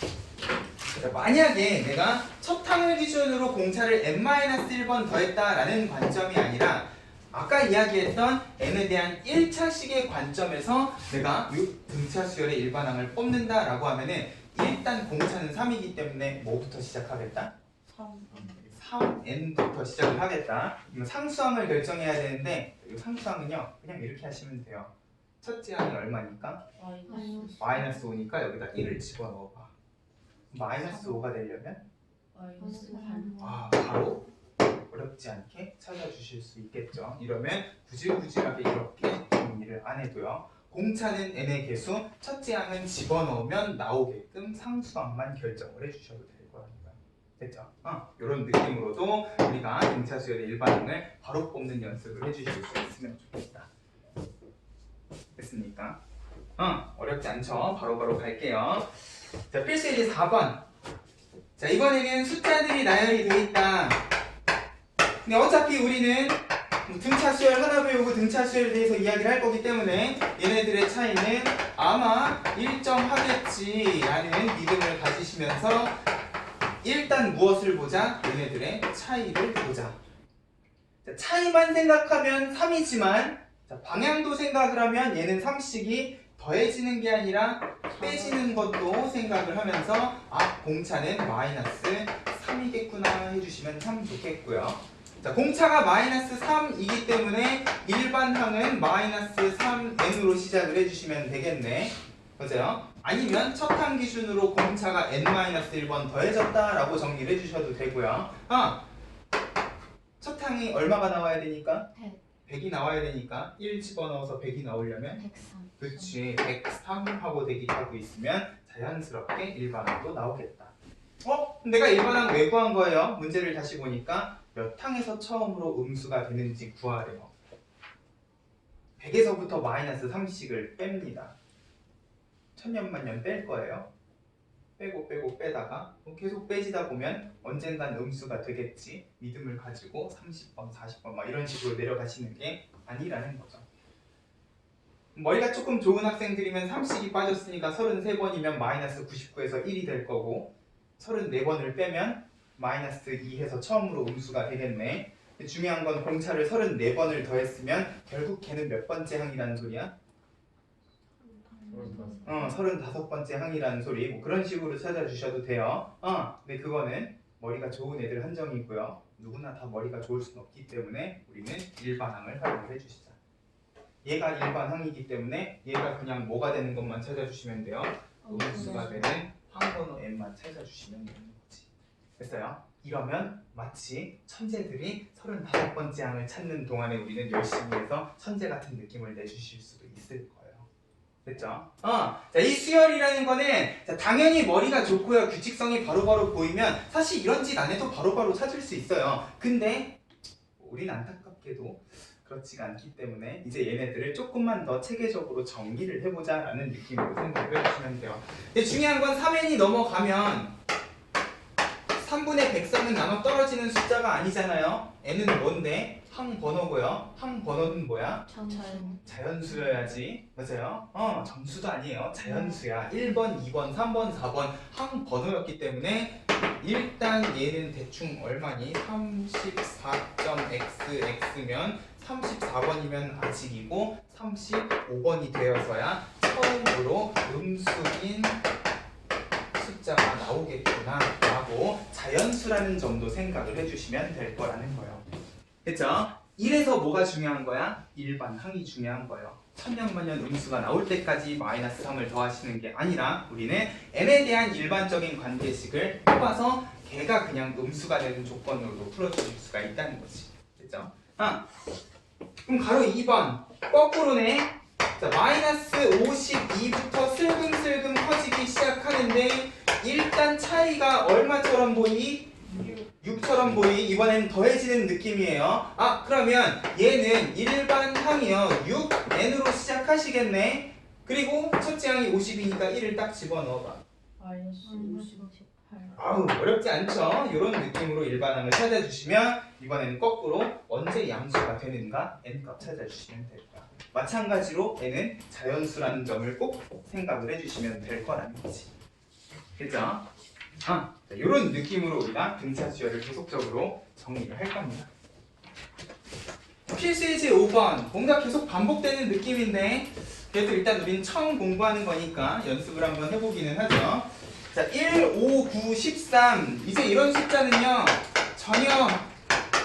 만약에 내가 첫 항을 기준으로 공차를 n-1번 더했다라는 관점이 아니라 아까 이야기했던 n에 대한 1차식의 관점에서 내가 이 등차 수열의 일반항을 뽑는다라고 하면은 일단 공차는 3이기 때문에 뭐부터 시작하겠다? 3n부터 시작을 하겠다. 상수항을 결정해야 되는데 이 상수항은요 그냥 이렇게 하시면 돼요. 첫째 항이 얼마니까? 마이너스 5니까 여기다 1을 집어넣어봐. 마이너스 5가 되려면 바로 어렵지 않게 찾아주실 수 있겠죠. 이러면 구질구질하게 이렇게 정리를 안 해도요. 공차는 n의 개수, 첫째 항은 집어넣으면 나오게끔 상수항만 결정을 해주셔도 될 거라는 거예요. 됐죠? 이런 느낌으로도 우리가 등차 수열의 일반항을 바로 뽑는 연습을 해주실 수 있으면 좋겠다. 됐습니까? 어렵지 않죠? 바로바로 갈게요. 자, 필수예제 4번. 자, 이번에는 숫자들이 나열이 되어 있다. 근데 어차피 우리는 등차 수열 하나 배우고 등차 수열에 대해서 이야기를 할 거기 때문에 얘네들의 차이는 아마 일정하겠지라는 믿음을 가지시면서 일단 무엇을 보자? 얘네들의 차이를 보자. 자, 차이만 생각하면 3이지만 자, 방향도 생각을 하면 얘는 3씩이 더해지는 게 아니라 빼지는 것도 생각을 하면서 공차는 마이너스 3이겠구나 해주시면 참 좋겠고요. 자, 공차가 마이너스 3이기 때문에 일반항은 마이너스 3n으로 시작을 해주시면 되겠네. 맞아요? 아니면 첫 항 기준으로 공차가 n-1번 더해졌다라고 정리를 해주셔도 되고요. 첫 항이 얼마가 나와야 되니까? 100이 나와야 되니까 1 집어넣어서 100이 나오려면 103. 그렇지 103하고 대기하고 있으면 자연스럽게 일반항도 나오겠다. 내가 일반항 왜 구한 거예요? 문제를 다시 보니까 몇 항에서 처음으로 음수가 되는지 구하래요. 100에서부터 마이너스 3씩을 뺍니다. 천년만년 뺄 거예요. 빼고 빼다가 계속 빼지다 보면 언젠간 음수가 되겠지. 믿음을 가지고 30번, 40번 막 이런 식으로 내려가시는 게 아니라는 거죠. 머리가 조금 좋은 학생들이면 3씩이 빠졌으니까 33번이면 마이너스 99에서 1이 될 거고 34번을 빼면 마이너스 2해서 처음으로 음수가 되겠네. 중요한 건 공차를 34번을 더했으면 결국 걔는 몇 번째 항이라는 소리야? 35번째 항이라는 소리. 뭐 그런 식으로 찾아주셔도 돼요. 근데 그거는 머리가 좋은 애들 한정이고요. 누구나 다 머리가 좋을 수는 없기 때문에 우리는 일반항을 활용을 해주시자. 얘가 일반항이기 때문에 얘가 그냥 뭐가 되는 것만 찾아주시면 돼요. 음수가 되는 항번호 n만 찾아주시면 되는 거지. 됐어요? 이러면 마치 천재들이 35번째 항을 찾는 동안에 우리는 열심히 해서 천재 같은 느낌을 내주실 수도 있을 거예요. 됐죠? 자, 이 수열이라는 거는 자, 당연히 머리가 좋고요. 규칙성이 바로바로 보이면 사실 이런 짓 안 해도 바로바로 찾을 수 있어요. 근데 우린 안타깝게도 그렇지가 않기 때문에 이제 얘네들을 조금만 더 체계적으로 정리를 해보자 라는 느낌으로 생각을 해주시면 돼요. 근데 중요한 건 3n이 넘어가면 3분의 100선은 나눠 떨어지는 숫자가 아니잖아요. n은 뭔데? 항번호고요. 항번호는 뭐야? 자연수여야지. 맞아요? 정수도 아니에요. 자연수야. 1번, 2번, 3번, 4번 항번호였기 때문에 일단 얘는 대충 얼마니? 34.xx면 34번이면 아직이고 35번이 되어서야 처음으로 음수인 숫자가 나오겠구나 라고 자연수라는 점도 생각을 해주시면 될 거라는 거예요. 그쵸? 이래서 뭐가 중요한 거야? 일반항이 중요한 거예요. 천년만년 음수가 나올 때까지 마이너스 3을 더하시는 게 아니라 우리는 n에 대한 일반적인 관계식을 뽑아서 걔가 그냥 음수가 되는 조건으로도 풀어주실 수가 있다는 거지. 됐죠? 그럼 가로 2번 거꾸로네. 자, 마이너스 52부터 슬금슬금 커지기 시작하는데 일단 차이가 얼마처럼 보이? 6처럼 보이. 이번엔 더해지는 느낌이에요. 그러면 얘는 일반항이요 6n으로 시작하시겠네. 그리고 첫째 항이 50이니까 1을 딱 집어넣어봐. 마이너스 58. 아우 어렵지 않죠? 이런 느낌으로 일반항을 찾아주시면 이번에는 거꾸로 언제 양수가 되는가 n값 찾아주시면 될 거야. 마찬가지로 n은 자연수라는 점을 꼭 생각을 해주시면 될 거라는 거지. 그죠? 이런 느낌으로 우리가 등차 수열을 계속적으로 정리를 할 겁니다. 필수예제 5번 뭔가 계속 반복되는 느낌인데 그래도 일단 우린 처음 공부하는 거니까 연습을 한번 해보기는 하죠. 자, 1, 5, 9, 13 이제 이런 숫자는요 전혀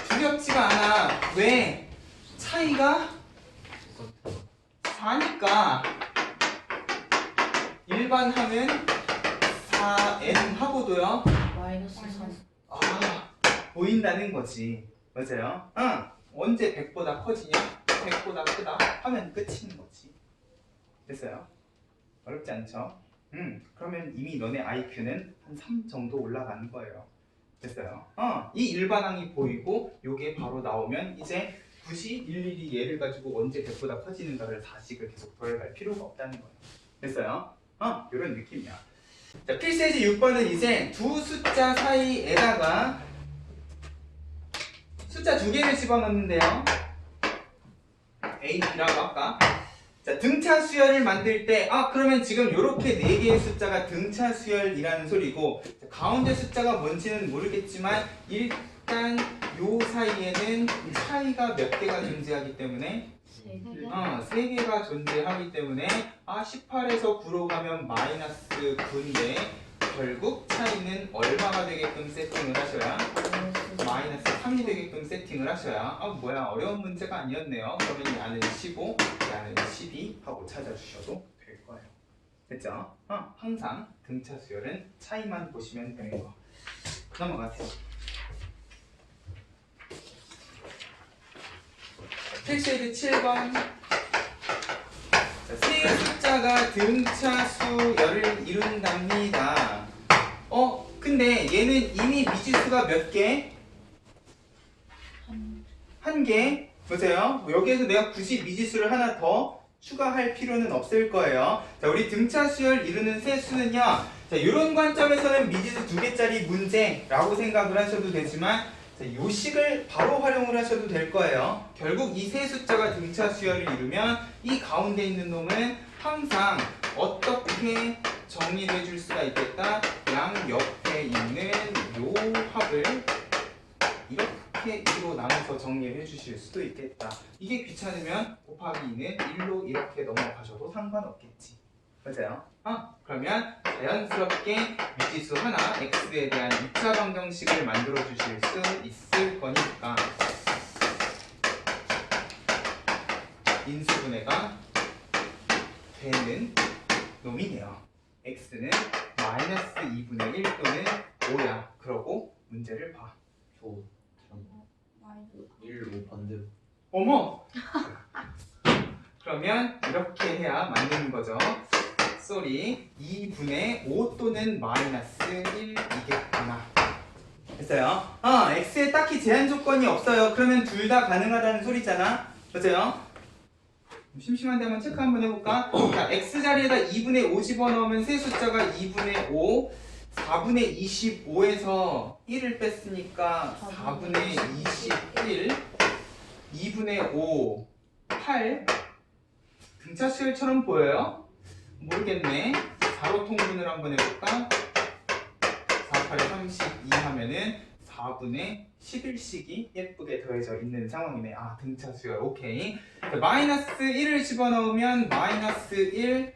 두렵지가 않아. 왜? 차이가 4니까 일반항은 4n 하고도요 마이너스 3. 보인다는 거지. 맞아요? 언제 100보다 커지냐? 100보다 크다 하면 끝인 거지. 됐어요? 어렵지 않죠? 그러면 이미 너네 IQ는 한 3 정도 올라가는 거예요. 됐어요? 이 일반항이 보이고 요게 바로 나오면 이제 굳이 일일이 얘를 가지고 언제 100보다 커지는가를 4식을 계속 더해갈 필요가 없다는 거예요. 됐어요? 이런 느낌이야. 자, 필수예제 6번은 이제 두 숫자 사이에다가 숫자 두 개를 집어넣는데요. A, B라고 할까? 자, 등차 수열을 만들 때 그러면 지금 이렇게 네 개의 숫자가 등차 수열이라는 소리고 자, 가운데 숫자가 뭔지는 모르겠지만 일단 요 사이에는 차이가 몇 개가 존재하기 때문에 3개가 존재하기 때문에 18에서 9로 가면 마이너스 9인데 결국 차이는 얼마가 되게끔 세팅을 하셔야? 마이너스 3이 되게끔 세팅을 하셔야 뭐야 어려운 문제가 아니었네요. 그러면 야는 15, 야는 12 하고 찾아주셔도 될 거예요. 됐죠? 항상 등차 수열은 차이만 보시면 되는 거. 넘어가세요. 필수예제 7번. 세 숫자가 등차 수열을 이룬답니다. 근데 얘는 이미 미지수가 몇 개? 한 개. 보세요. 여기에서 내가 굳이 미지수를 하나 더 추가할 필요는 없을 거예요. 자, 우리 등차 수열 이루는 세 수는요. 자, 이런 관점에서는 미지수 2개짜리 문제라고 생각을 하셔도 되지만 자, 요 식을 바로 활용을 하셔도 될 거예요. 결국 이 세 숫자가 등차 수열을 이루면 이 가운데 있는 놈은 항상 어떻게 정리를 해줄 수가 있겠다. 양 옆에 있는 요 합을 이렇게 2로 나눠서 정리를 해주실 수도 있겠다. 이게 귀찮으면 곱하기 2는 1로 이렇게 넘어가셔도 상관없겠지. 맞아요? 그러면 자연스럽게 미지수 하나 x에 대한 2차 방정식을 만들어 주실 수 있을 거니까 인수분해가 되는 놈이네요. x는 마이너스 2분의 1 또는 5야. 그러고 문제를 봐. 저 1, 5 반대. 어머! 그러면 이렇게 해야 맞는 거죠. 쏘리 2분의 5 또는 마이너스 1이겠구나. 됐어요? x에 딱히 제한 조건이 없어요. 그러면 둘 다 가능하다는 소리잖아. 맞아요? 심심한데 한번 체크 한번 해볼까? 자, x 자리에다 2분의 5 집어넣으면 세 숫자가 2분의 5 4분의 25에서 1을 뺐으니까 4분의 21 2분의 5 8 등차 수열처럼 보여요? 모르겠네. 4로 통분을 한번 해볼까? 4, 8에 32 하면은 4분의 11씩이 예쁘게 더해져 있는 상황이네. 등차 수열 오케이. 마이너스 1을 집어넣으면 마이너스 1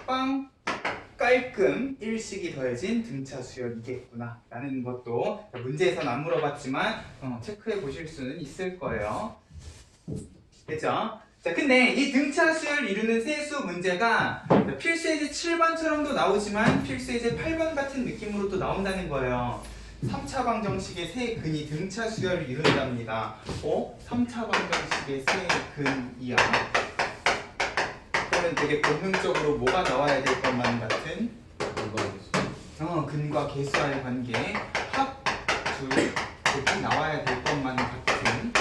빵 깔끔 1씩이 더해진 등차 수열이겠구나 라는 것도 문제에서는 안 물어봤지만 체크해 보실 수는 있을 거예요. 됐죠? 자, 근데 이 등차 수열을 이루는 세수 문제가 필수예제 7번처럼도 나오지만 필수예제 8번 같은 느낌으로도 나온다는 거예요. 3차 방정식의 세 근이 등차 수열을 이룬답니다. 3차 방정식의 세 근이야. 그러면 되게 본능적으로 뭐가 나와야 될 것만 같은 근과 계수와의 관계 합, 둘, 이렇게 나와야 될 것만 같은.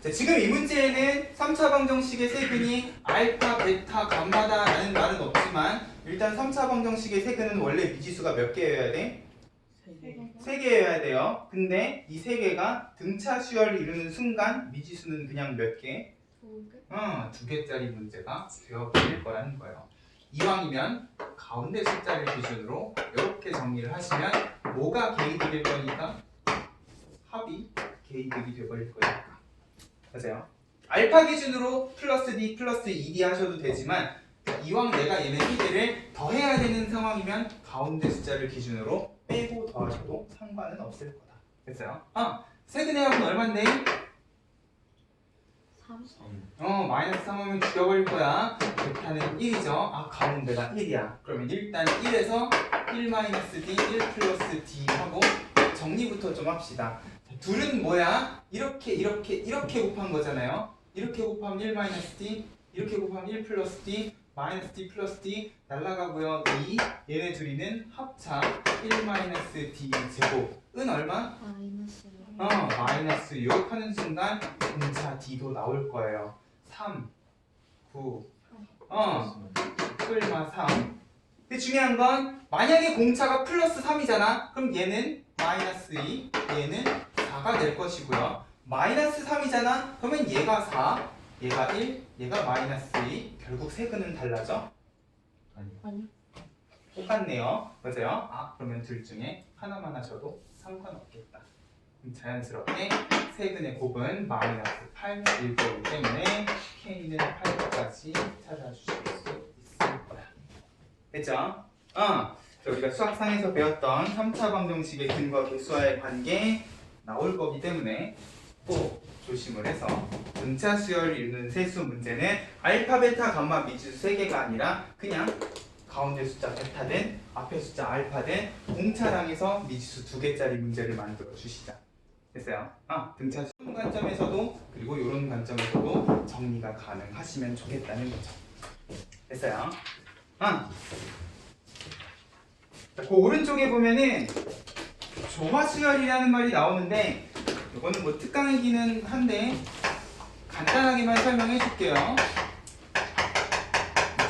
자, 지금 이 문제에는 3차 방정식의 세 근이 알파, 베타, 감마다라는 말은 없지만 일단 3차 방정식의 세 근은 원래 미지수가 몇 개여야 돼? 3개여야 돼요. 근데 이 3개가 등차 수열을 이루는 순간 미지수는 그냥 몇 개? 2개짜리 문제가 되어버릴 거라는 거예요. 이왕이면 가운데 숫자를 기준으로 이렇게 정리를 하시면 뭐가 개이득일 거니까? 합이 개이득이 되어버릴 거니까. 맞아요. 알파 기준으로 플러스 D 플러스 2D 하셔도 되지만 이왕 내가 얘네 세 개를 더해야 되는 상황이면 가운데 숫자를 기준으로 빼고 더하셔도 상관은 없을 거다. 됐어요? 세근의 합은 얼만데? 3. 마이너스 3 하면 죽여버릴 거야. 베타는 1이죠. 가운데가 1이야. 그러면 일단 1에서 1 마이너스 D, 1 플러스 D 하고 정리부터 좀 합시다. 둘은 뭐야? 이렇게 곱한 거잖아요. 이렇게 곱하면 1 마이너스 D, 이렇게 곱하면 1 플러스 D, 마이너스 D 플러스 D 날라가고요. 2, 얘네 둘이는 합차 1 마이너스 D 제곱은 얼마? 마이너스 6 하는 순간 분차 D도 나올 거예요. 3, 9, 끌마 3. 근데 중요한 건 만약에 공차가 플러스 3이잖아. 그럼 얘는 마이너스 2, 얘는 4가 될 것이고요. 마이너스 3이잖아. 그러면 얘가 4, 얘가 1, 얘가 마이너스 2. 결국 세 근은 달라져? 아니요. 똑같네요. 맞아요? 그러면 둘 중에 하나만 하셔도 상관없겠다. 자연스럽게 세근의 곱은 마이너스 8일 거기 때문에 K는 8까지 찾아주실 수 있을 거야. 됐죠? 우리가 수학상에서 배웠던 3차 방정식의 근과 계수와의 관계 나올 거기 때문에 꼭 조심을 해서 등차 수열을 이루는 세수 문제는 알파, 베타, 감마 미지수 3개가 아니라 그냥 가운데 숫자 베타든 앞에 숫자 알파든 공차랑에서 미지수 2개짜리 문제를 만들어 주시자. 됐어요? 등차 수열 관점에서도 그리고 이런 관점에서도 정리가 가능하시면 좋겠다는 거죠. 됐어요? 그 오른쪽에 보면은 조화수열이라는 말이 나오는데 이거는 뭐 특강이기는 한데 간단하게만 설명해 줄게요.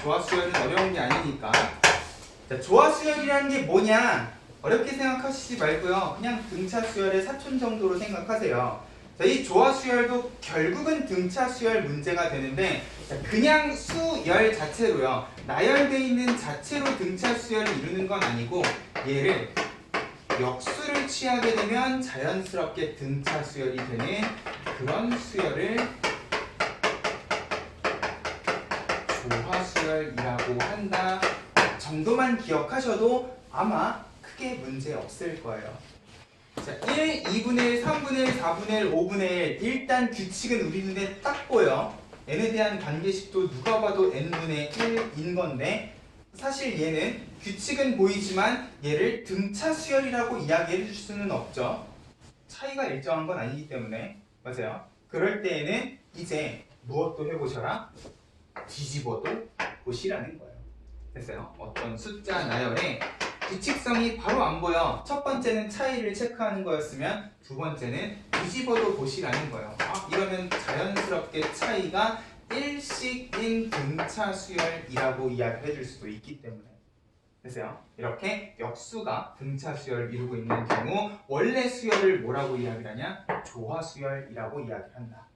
조화수열은 어려운 게 아니니까. 자, 조화수열이라는 게 뭐냐? 어렵게 생각하시지 말고요. 그냥 등차 수열의 사촌 정도로 생각하세요. 자, 이 조화수열도 결국은 등차 수열 문제가 되는데 그냥 수열 자체로요. 나열되어 있는 자체로 등차 수열을 이루는 건 아니고 얘를 역수를 취하게 되면 자연스럽게 등차 수열이 되는 그런 수열을 조화수열이라고 한다 정도만 기억하셔도 아마 크게 문제 없을 거예요. 자, 1, 2분의 1, 3분의 1, 4분의 1, 5분의 1 일단 규칙은 우리 눈에 딱 보여. n에 대한 관계식도 누가 봐도 n분의 1인 건데 사실 얘는 규칙은 보이지만 얘를 등차 수열이라고 이야기해 줄 수는 없죠. 차이가 일정한 건 아니기 때문에. 맞아요. 그럴 때에는 이제 무엇도 해보셔라. 뒤집어도 보시라는 거예요. 됐어요? 어떤 숫자 나열에 규칙성이 바로 안 보여. 첫 번째는 차이를 체크하는 거였으면 두 번째는 뒤집어도 보시라는 거예요. 이러면 자연스럽게 차이가 일식인 등차 수열이라고 이야기해 줄 수도 있기 때문에. 됐어요? 이렇게 역수가 등차 수열을 이루고 있는 경우 원래 수열을 뭐라고 이야기를 하냐? 조화 수열이라고 이야기를 한다.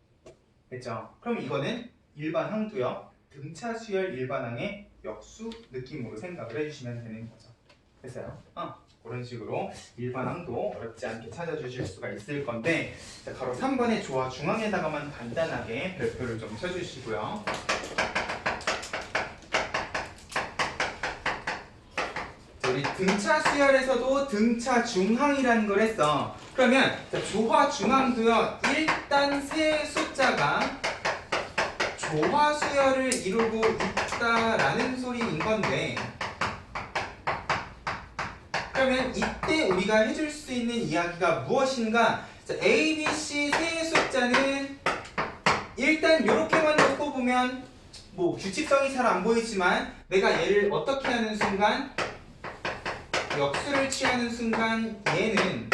됐죠? 그럼 이거는 일반 항도요. 등차 수열 일반항의 역수 느낌으로 생각을 해주시면 되는 거죠. 됐어요? 그런 식으로 일반항도 어렵지 않게 찾아주실 수가 있을 건데 자, 가로 3번의 조화 중앙에다가만 간단하게 별표를 좀 쳐주시고요. 자, 우리 등차 수열에서도 등차 중항이라는 걸 했어. 그러면 자, 조화 중항도요. 일단 세 숫자가 조화 수열을 이루고 있다라는 소리인 건데, 그러면 이때 우리가 해줄 수 있는 이야기가 무엇인가? 자, A, B, C 세 숫자는 일단 이렇게만 놓고 보면 뭐 규칙성이 잘 안 보이지만 내가 얘를 어떻게 하는 순간, 역수를 취하는 순간 얘는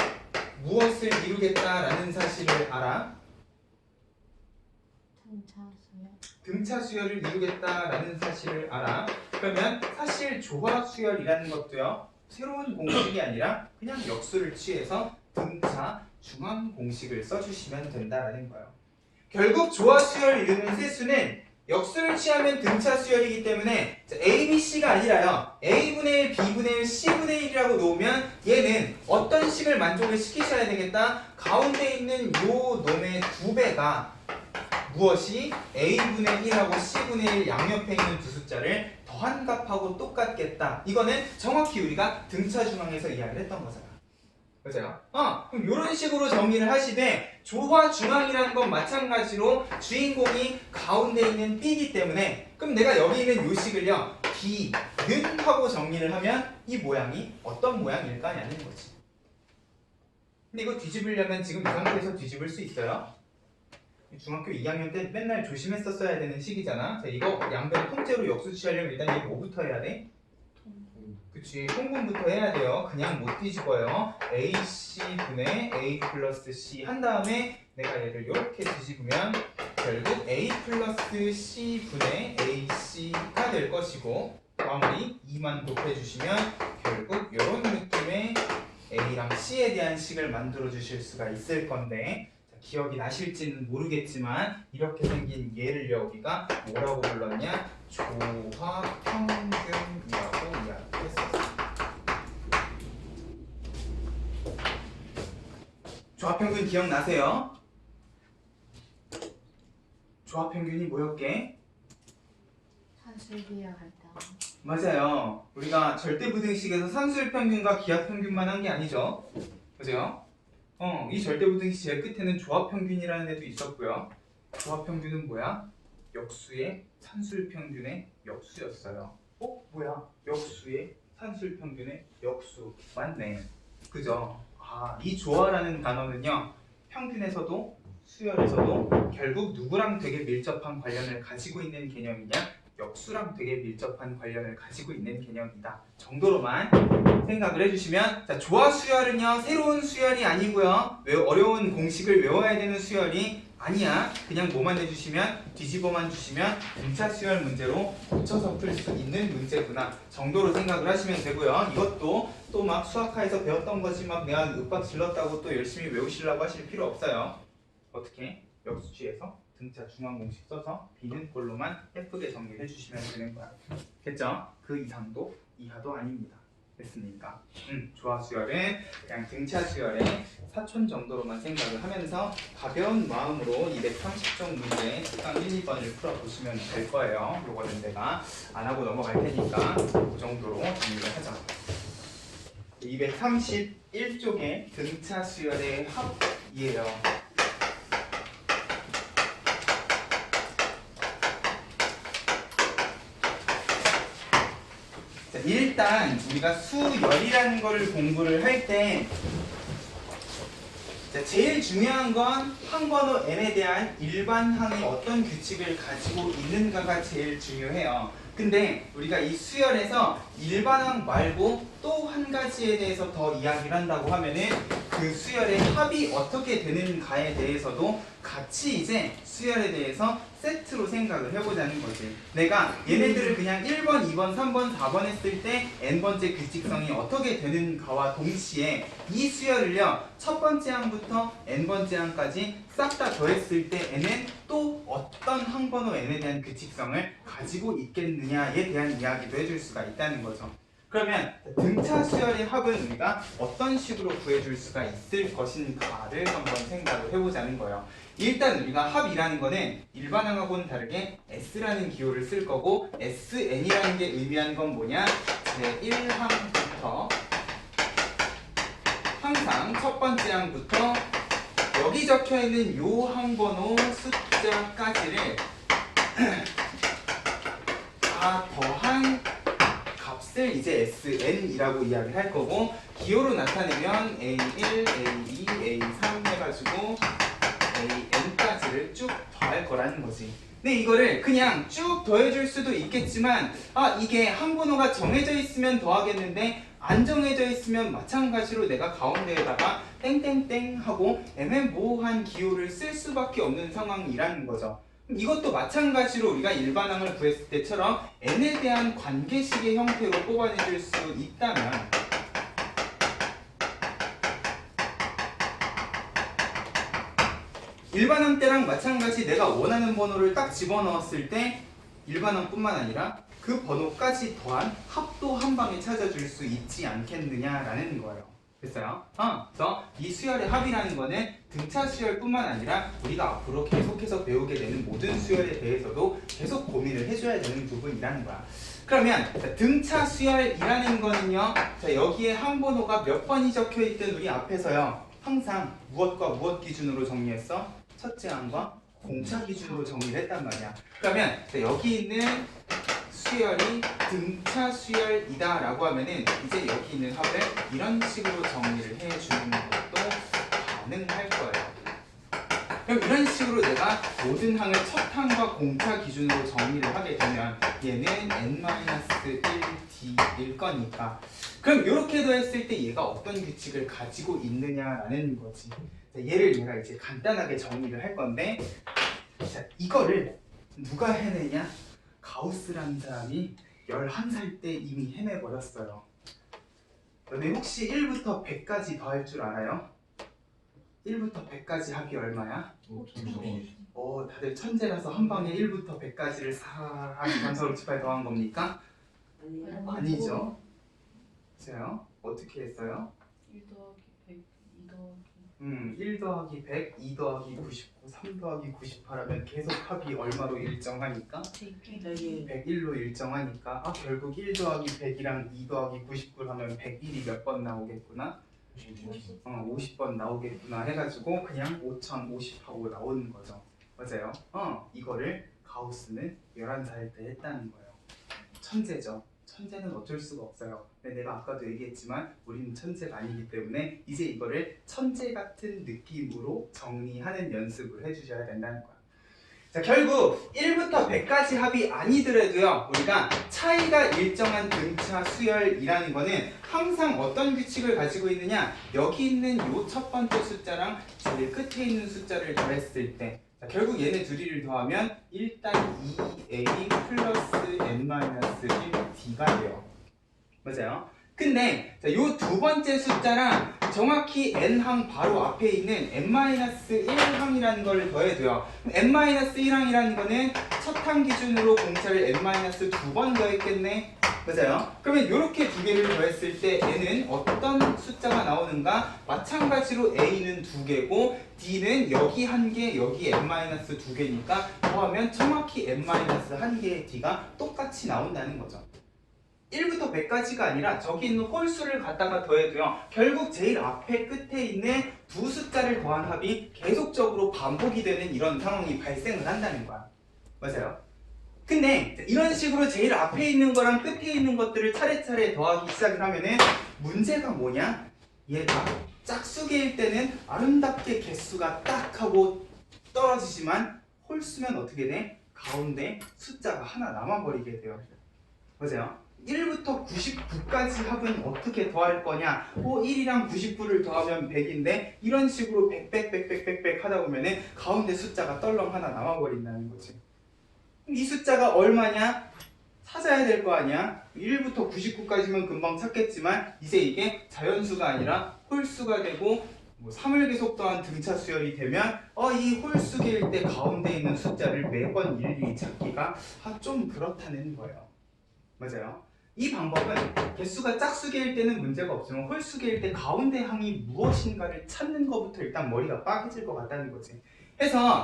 무엇을 이루겠다라는 사실을 알아? 등차 수열을 이루겠다라는 사실을 알아. 그러면 사실 조화 수열이라는 것도요, 새로운 공식이 아니라 그냥 역수를 취해서 등차 중앙 공식을 써주시면 된다라는 거예요. 결국 조화 수열을 이루는 세수는 역수를 취하면 등차 수열이기 때문에 A, B, C가 아니라요, A분의 1, B분의 1, C분의 1이라고 놓으면 얘는 어떤 식을 만족을 시키셔야 되겠다? 가운데 있는 요 놈의 2배가 무엇이 A분의 1하고 C분의 1 양옆에 있는 두 숫자를 더한 값하고 똑같겠다. 이거는 정확히 우리가 등차 중앙에서 이야기를 했던 거잖아. 그죠? 그럼 이런 식으로 정리를 하시되, 조화 중앙이라는 건 마찬가지로 주인공이 가운데 있는 B이기 때문에, 그럼 내가 여기 있는 요 식을요, B는 하고 정리를 하면 이 모양이 어떤 모양일까냐는 거지. 근데 이거 뒤집으려면 지금 이 상태에서 뒤집을 수 있어요? 중학교 2학년 때 맨날 조심했었어야 되는 시기잖아. 자, 이거 양변 통째로 역수 취하려면 일단 이거 뭐부터 해야 돼? 그치, 통분부터 해야 돼요. 그냥 못 뒤집어요. AC분의 A 플러스 C 한 다음에 내가 얘를 이렇게 뒤집으면 결국 A 플러스 C분의 AC가 될 것이고, 마무리 2만 곱해주시면 결국 이런 느낌의 A랑 C에 대한 식을 만들어 주실 수가 있을 건데, 기억이 나실지는 모르겠지만 이렇게 생긴 얘를 여기가 뭐라고 불렀냐? 조화평균이라고 이야기했었어. 조화평균 기억나세요? 조화평균이 뭐였게? 산술비약할 때. 맞아요. 우리가 절대부등식에서 산술평균과 기하평균만 한 게 아니죠. 그죠? 이 절대부등식 제일 끝에는 조합평균이라는 애도 있었고요. 조합평균은 뭐야? 역수의 산술평균의 역수였어요. 뭐야? 역수의 산술평균의 역수. 맞네. 그죠? 이 조화라는 단어는요, 평균에서도 수열에서도 결국 누구랑 되게 밀접한 관련을 가지고 있는 개념이냐? 역수랑 되게 밀접한 관련을 가지고 있는 개념이다 정도로만 생각을 해주시면, 자, 조화 수열은요, 새로운 수열이 아니고요, 어려운 공식을 외워야 되는 수열이 아니야. 그냥 뭐만 해주시면, 뒤집어만 주시면 등차 수열 문제로 고쳐서 풀 수 있는 문제구나 정도로 생각을 하시면 되고요. 이것도 또 막 수학화에서 배웠던 거지 막 내가 윽박 질렀다고 또 열심히 외우시려고 하실 필요 없어요. 어떻게? 역수 취해서 등차 중앙 공식 써서 B는 꼴로만 예쁘게 정리해 주시면 되는 거야. 됐죠? 그 이상도 이하도 아닙니다. 됐습니까? 조화 수열은 그냥 등차 수열의 사촌 정도로만 생각을 하면서 가벼운 마음으로 230종 문제 특강 1, 2번을 풀어보시면 될 거예요. 요거는 내가 안 하고 넘어갈 테니까 그 정도로 정리를 하자. 231쪽의 등차 수열의 합이에요. 일단 우리가 수열이라는 거를 공부를 할 때 제일 중요한 건 항번호 n에 대한 일반항이 어떤 규칙을 가지고 있는가가 제일 중요해요. 근데 우리가 이 수열에서 일반항 말고 또 한 가지에 대해서 더 이야기를 한다고 하면은 그 수열의 합이 어떻게 되는가에 대해서도 같이 이제 수열에 대해서 세트로 생각을 해보자는 거지. 내가 얘네들을 그냥 1번, 2번, 3번, 4번 했을 때 n번째 규칙성이 어떻게 되는가와 동시에 이 수열을요, 첫 번째 항부터 n번째 항까지 싹 다 더했을 때 n은 또 어떤 항번호 n에 대한 규칙성을 가지고 있겠느냐에 대한 이야기도 해줄 수가 있다는 거죠. 그러면 등차 수열의 합은 우리가 어떤 식으로 구해줄 수가 있을 것인가를 한번 생각을 해보자는 거예요. 일단 우리가 합이라는 거는 일반항하고는 다르게 S라는 기호를 쓸 거고, SN이라는 게 의미하는 건 뭐냐? 제1항부터 항상 첫 번째 항부터 여기 적혀 있는 요 항번호 숫자까지를 다 더한 값을 이제 SN이라고 이야기를 할 거고 기호로 나타내면 A1, A2, A3 해가지고 AN까지를 쭉 더할 거라는 거지. 근데 이거를 그냥 쭉 더해줄 수도 있겠지만 이게 항번호가 정해져 있으면 더하겠는데 안 정해져 있으면 마찬가지로 내가 가운데에다가 땡땡땡 하고 애매모호한 기호를 쓸 수밖에 없는 상황이라는 거죠. 이것도 마찬가지로 우리가 일반항을 구했을 때처럼 n에 대한 관계식의 형태로 뽑아내줄 수 있다면 일반항 때랑 마찬가지 내가 원하는 번호를 딱 집어넣었을 때 일반항뿐만 아니라 그 번호까지 더한 합도 한 방에 찾아줄 수 있지 않겠느냐라는 거예요. 됐어요? 그래서 이 수열의 합이라는 거는 등차 수열뿐만 아니라 우리가 앞으로 계속해서 배우게 되는 모든 수열에 대해서도 계속 고민을 해줘야 되는 부분이라는 거야. 그러면 등차 수열이라는 거는요, 자, 여기에 항번호가 몇 번이 적혀 있든 우리 앞에서요 항상 무엇과 무엇 기준으로 정리했어? 첫째 항과 공차 기준으로 정리를 했단 말이야. 그러면 자, 여기 있는 수열이 등차 수열이다 라고 하면은 이제 여기 있는 합을 이런 식으로 정리를 해주는 것도 가능할 거예요. 그럼 이런 식으로 내가 모든 항을 첫 항과 공차 기준으로 정리를 하게 되면 얘는 n-1d일 거니까 그럼 이렇게 더했을 때 얘가 어떤 규칙을 가지고 있느냐라는 거지. 자, 얘를 내가 이제 간단하게 정리를 할 건데 자, 이거를 누가 해내냐? 가우스라는 사람이 11살 때 이미 해내버렸어요. 너네 혹시 1부터 100까지 더할 줄 알아요? 1부터 100까지 합이 얼마야? 다들 천재라서 한 방에 1부터 100까지를 싹 감사로 집합 더한 겁니까? 아니죠. 그래요? 어떻게 했어요? 1 더하기 100, 2 더하기 1 더하기 100, 2 더하기 99, 3 더하기 98 하면 계속 합이 얼마로 일정하니까? 101로 일정하니까 결국 1 더하기 100이랑 2 더하기 99를 하면 101이 몇 번 나오겠구나? 50번 나오겠구나 해가지고 그냥 5050하고 나오는 거죠. 맞아요? 이거를 가우스는 11살 때 했다는 거예요. 천재죠. 천재는 어쩔 수가 없어요. 근데 내가 아까도 얘기했지만 우리는 천재가 아니기 때문에 이제 이거를 천재 같은 느낌으로 정리하는 연습을 해주셔야 된다는 거야. 자, 결국 1부터 100까지 합이 아니더라도요 우리가 차이가 일정한 등차 수열이라는 거는 항상 어떤 규칙을 가지고 있느냐, 여기 있는 요 첫 번째 숫자랑 제일 끝에 있는 숫자를 더했을 때 자, 결국 얘네 둘이를 더하면 일단 2a 플러스 n-1d가 돼요. 맞아요? 근데 요 두 번째 숫자랑 정확히 n항 바로 앞에 있는 n-1항이라는 걸 더해줘요. n-1항이라는 거는 첫 항 기준으로 공차를 n-2번 더했겠네. 맞아요? 그러면 이렇게 두 개를 더했을 때 n은 어떤 숫자가 나오는가? 마찬가지로 a는 두 개고 d는 여기 한 개, 여기 n-두 개니까 더하면 정확히 n-한 개의 d가 똑같이 나온다는 거죠. 1부터 100까지가 아니라 저기 있는 홀수를 갖다가 더해도요 결국 제일 앞에 끝에 있는 두 숫자를 더한 합이 계속적으로 반복이 되는 이런 상황이 발생을 한다는 거야. 맞아요? 근데 이런 식으로 제일 앞에 있는 거랑 끝에 있는 것들을 차례차례 더하기 시작을 하면은 문제가 뭐냐? 얘가 짝수개일 때는 아름답게 개수가 딱 하고 떨어지지만 홀수면 어떻게 돼? 가운데 숫자가 하나 남아버리게 돼요. 맞아요? 1부터 99까지 합은 어떻게 더할 거냐? 1이랑 99를 더하면 100인데 이런 식으로 100 하다 보면은 가운데 숫자가 떨렁 하나 남아버린다는 거지. 이 숫자가 얼마냐? 찾아야 될 거 아니야? 1부터 99까지면 금방 찾겠지만 이제 이게 자연수가 아니라 홀수가 되고 3을 계속 더한 등차 수열이 되면 이 홀수계일 때 가운데 있는 숫자를 매번 일일이 찾기가 좀 그렇다는 거예요. 맞아요? 이 방법은 개수가 짝수계일 때는 문제가 없지만 홀수계일 때 가운데 항이 무엇인가를 찾는 것부터 일단 머리가 빠개질 것 같다는 거지. 그래서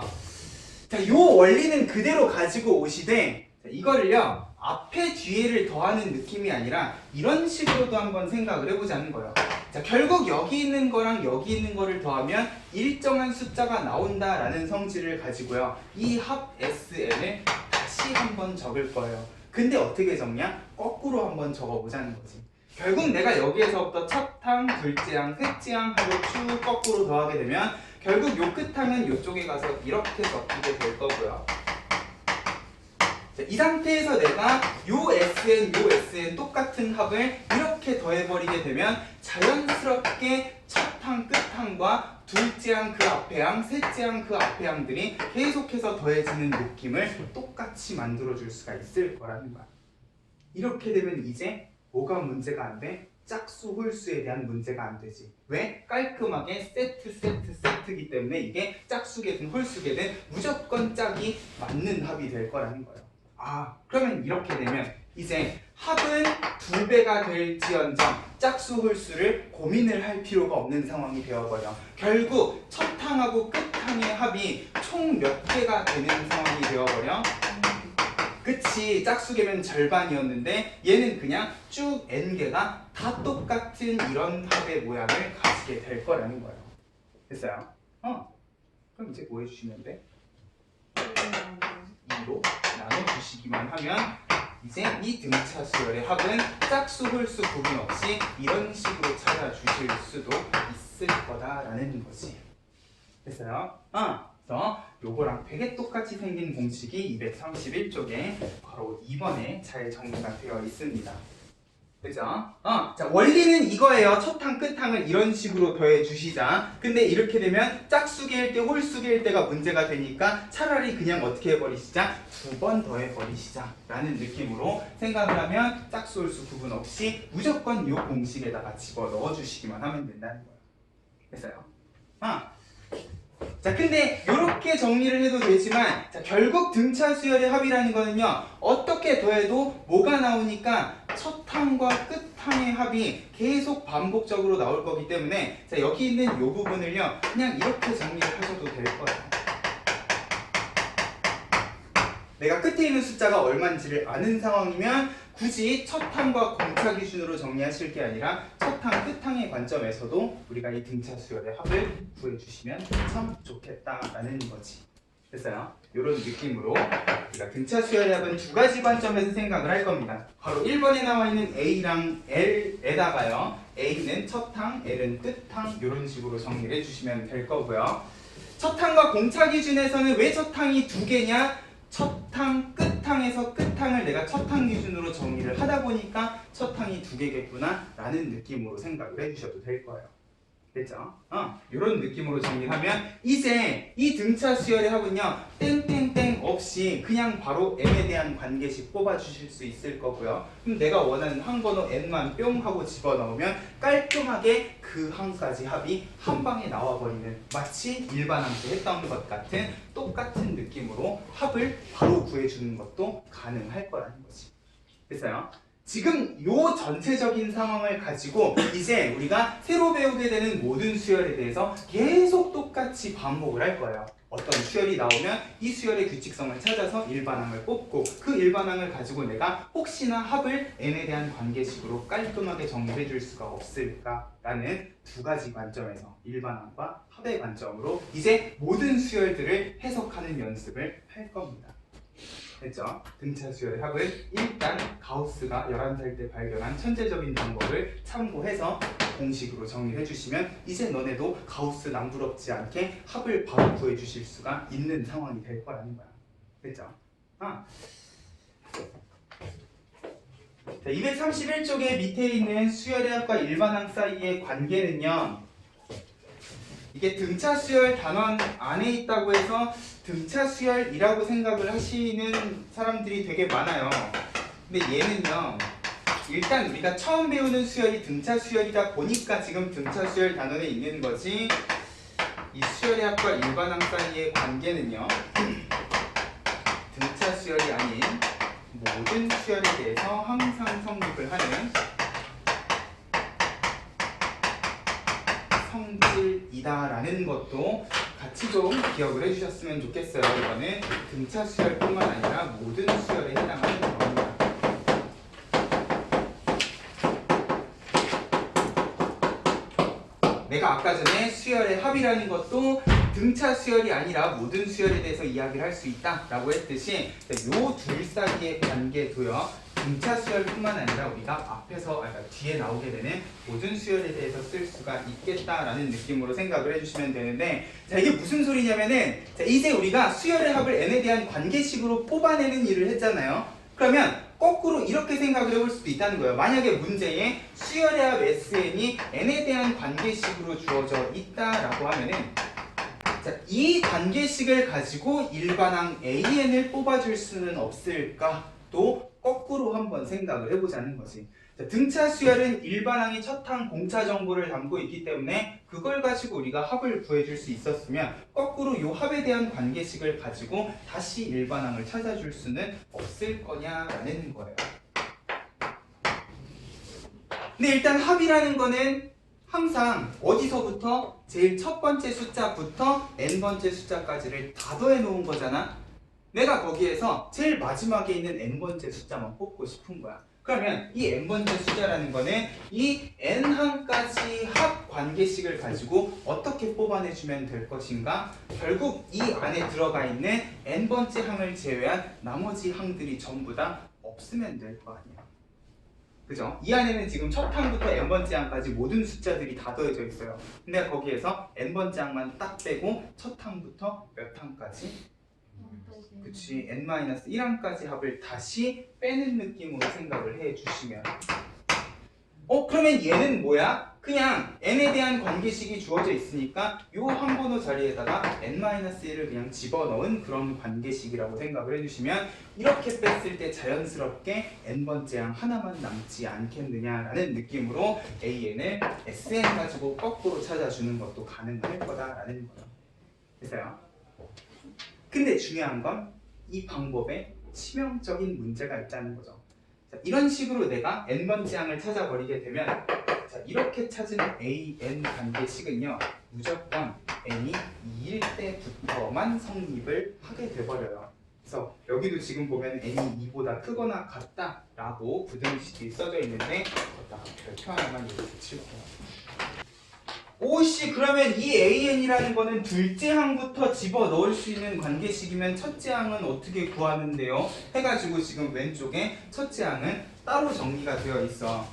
자, 요 원리는 그대로 가지고 오시되 이거를요 앞에 뒤에를 더하는 느낌이 아니라 이런 식으로도 한번 생각을 해보자는 거예요. 자, 결국 여기 있는 거랑 여기 있는 거를 더하면 일정한 숫자가 나온다라는 성질을 가지고요. 이 합 SN을 다시 한번 적을 거예요. 근데 어떻게 적냐? 거꾸로 한번 적어보자는 거지. 결국 내가 여기에서부터 첫 항, 둘째 항, 셋째 항 하고 쭉 거꾸로 더하게 되면 결국 요 끝항은 요쪽에 가서 이렇게 적히게 될 거고요. 자, 이 상태에서 내가 요 SN 똑같은 합을 이렇게 더해버리게 되면 자연스럽게 첫 항, 끝항과 둘째 항, 그 앞에 항, 셋째 항, 그 앞에 항들이 계속해서 더해지는 느낌을 똑같이 만들어줄 수가 있을 거라는 거야. 이렇게 되면 이제 뭐가 문제가 안 돼? 짝수 홀수에 대한 문제가 안 되지. 왜? 깔끔하게 세트이기 때문에 이게 짝수계든 홀수계든 무조건 짝이 맞는 합이 될 거라는 거예요. 아, 그러면 이렇게 되면 이제 합은 2배가 될지언정 짝수 홀수를 고민을 할 필요가 없는 상황이 되어버려. 결국 첫 항하고 끝 항의 합이 총 몇 개가 되는 상황이 되어버려. 그치, 짝수계면 절반이었는데 얘는 그냥 쭉 n개가 다 똑같은 이런 합의 모양을 가지게 될 거라는 거예요. 됐어요? 그럼 이제 뭐 해주시면 돼? 2로 나눠주시기만 하면 이제 이 등차 수열의 합은 짝수 홀수 구분 없이 이런 식으로 찾아주실 수도 있을 거다라는 거지. 됐어요? 그래서 요거랑 되게 똑같이 생긴 공식이 231쪽에 바로 2번에 잘 정리가 되어 있습니다. 그죠? 자, 원리는 이거예요. 첫 항, 끝 항을 이런 식으로 더해 주시자. 근데 이렇게 되면 짝수계일 때, 홀수계일 때가 문제가 되니까 차라리 그냥 어떻게 해버리시자? 2번 더해 버리시자. 라는 느낌으로 생각을 하면 짝수, 홀수 구분 없이 무조건 요 공식에다가 집어 넣어 주시기만 하면 된다는 거예요. 됐어요? 자, 근데 이렇게 정리를 해도 되지만 자, 결국 등차 수열의 합이라는 거는요, 어떻게 더해도 뭐가 나오니까 첫 항과 끝 항의 합이 계속 반복적으로 나올 거기 때문에 자, 여기 있는 이 부분을요 그냥 이렇게 정리를 하셔도 될 거예요. 내가 끝에 있는 숫자가 얼마인지를 아는 상황이면 굳이 첫 항과 공차 기준으로 정리하실 게 아니라 첫 항, 끝 항의 관점에서도 우리가 이 등차 수열의 합을 구해주시면 참 좋겠다라는 거지. 됐어요? 이런 느낌으로 우리가 등차 수열의 합은 두 가지 관점에서 생각을 할 겁니다. 바로 1번에 나와 있는 A랑 L에다가요. A는 첫 항, L은 끝 항 이런 식으로 정리를 해주시면 될 거고요. 첫 항과 공차 기준에서는 왜 첫 항이 두 개냐? 첫 항, 끝 항에서 끝 항을 내가 첫 항 기준으로 정리를 하다 보니까 첫 항이 두 개겠구나 라는 느낌으로 생각을 해주셔도 될 거예요. 됐죠? 이런 느낌으로 정리하면 이제 이 등차 수열의 합은요 땡땡땡 없이 그냥 바로 n에 대한 관계식 뽑아주실 수 있을 거고요. 그럼 내가 원하는 항번호 n만 뿅 하고 집어넣으면 깔끔하게 그 항까지 합이 한 방에 나와버리는 마치 일반 함수 했던 것 같은 똑같은 느낌으로 합을 바로 구해주는 것도 가능할 거라는 거지. 됐어요? 지금 요 전체적인 상황을 가지고 이제 우리가 새로 배우게 되는 모든 수열에 대해서 계속 똑같이 반복을 할 거예요. 어떤 수열이 나오면 이 수열의 규칙성을 찾아서 일반항을 뽑고 그 일반항을 가지고 내가 혹시나 합을 n에 대한 관계식으로 깔끔하게 정리해 줄 수가 없을까라는 두 가지 관점에서 일반항과 합의 관점으로 이제 모든 수열들을 해석하는 연습을 할 겁니다. 됐죠? 등차 수열의 합은 일단 가우스가 11살 때 발견한 천재적인 방법을 참고해서 공식으로 정리해 주시면 이제 너네도 가우스 남부럽지 않게 합을 바로 구해 주실 수가 있는 상황이 될 거라는 거야. 됐죠? 자, 231쪽에 밑에 있는 수열의 합과 일반항 사이의 관계는요, 이게 등차 수열 단원 안에 있다고 해서 등차 수열이라고 생각을 하시는 사람들이 되게 많아요. 근데 얘는요, 일단 우리가 처음 배우는 수열이 등차 수열이다 보니까 지금 등차 수열 단원에 있는 거지, 이 수열의 합과 일반항 사이의 관계는요, 등차 수열이 아닌 모든 수열에 대해서 항상 성립을 하는 성질이다라는 것도 같이 좀 기억을 해주셨으면 좋겠어요. 이거는 등차 수열뿐만 아니라 모든 수열에 해당하는 겁니다. 내가 아까 전에 수열의 합이라는 것도 등차 수열이 아니라 모든 수열에 대해서 이야기를 할 수 있다라고 했듯이 요 둘 사이의 관계도요. 등차 수열뿐만 아니라 우리가 뒤에 나오게 되는 모든 수열에 대해서 쓸 수가 있겠다라는 느낌으로 생각을 해주시면 되는데, 자, 이게 무슨 소리냐면은, 자, 이제 우리가 수열의 합을 n에 대한 관계식으로 뽑아내는 일을 했잖아요. 그러면 거꾸로 이렇게 생각을 해볼 수도 있다는 거예요. 만약에 문제에 수열의 합 SN이 n에 대한 관계식으로 주어져 있다라고 하면은, 자, 이 관계식을 가지고 일반항 AN을 뽑아줄 수는 없을까? 또 거꾸로 한번 생각을 해보자는 거지. 자, 등차 수열은 일반항이 첫항 공차 정보를 담고 있기 때문에 그걸 가지고 우리가 합을 구해줄 수 있었으면 거꾸로 이 합에 대한 관계식을 가지고 다시 일반항을 찾아줄 수는 없을 거냐라는 거예요. 근데 일단 합이라는 거는 항상 어디서부터? 제일 첫 번째 숫자부터 n번째 숫자까지를 다 더해 놓은 거잖아. 내가 거기에서 제일 마지막에 있는 n번째 숫자만 뽑고 싶은 거야. 그러면 이 n번째 숫자라는 거는 이 n항까지 합 관계식을 가지고 어떻게 뽑아내주면 될 것인가? 결국 이 안에 들어가 있는 n번째 항을 제외한 나머지 항들이 전부 다 없으면 될 거 아니야. 그죠? 이 안에는 지금 첫 항부터 n번째 항까지 모든 숫자들이 다 더해져 있어요. 근데 거기에서 n번째 항만 딱 빼고 첫 항부터 몇 항까지? 그치, n-1항까지 합을 다시 빼는 느낌으로 생각을 해주시면, 그러면 얘는 뭐야? 그냥 n에 대한 관계식이 주어져 있으니까 요 한 번호 자리에다가 n-1을 그냥 집어넣은 그런 관계식이라고 생각을 해주시면, 이렇게 뺐을 때 자연스럽게 n번째 항 하나만 남지 않겠느냐라는 느낌으로 an을 sn 가지고 거꾸로 찾아주는 것도 가능할 거다라는 거예요. 됐어요? 근데 중요한 건 이 방법에 치명적인 문제가 있다는 거죠. 자, 이런 식으로 내가 n번째 항을 찾아버리게 되면, 자, 이렇게 찾은 an 관계식은요, 무조건 n이 2일 때부터만 성립을 하게 돼버려요. 그래서 여기도 지금 보면 n이 2보다 크거나 같다라고 부등식이 써져 있는데, 여기다가 별표 하나만 이렇게 칠게요. 오씨, 그러면 이 an이라는 거는 둘째 항부터 집어넣을 수 있는 관계식이면 첫째 항은 어떻게 구하는데요? 해가지고 지금 왼쪽에 첫째 항은 따로 정리가 되어 있어.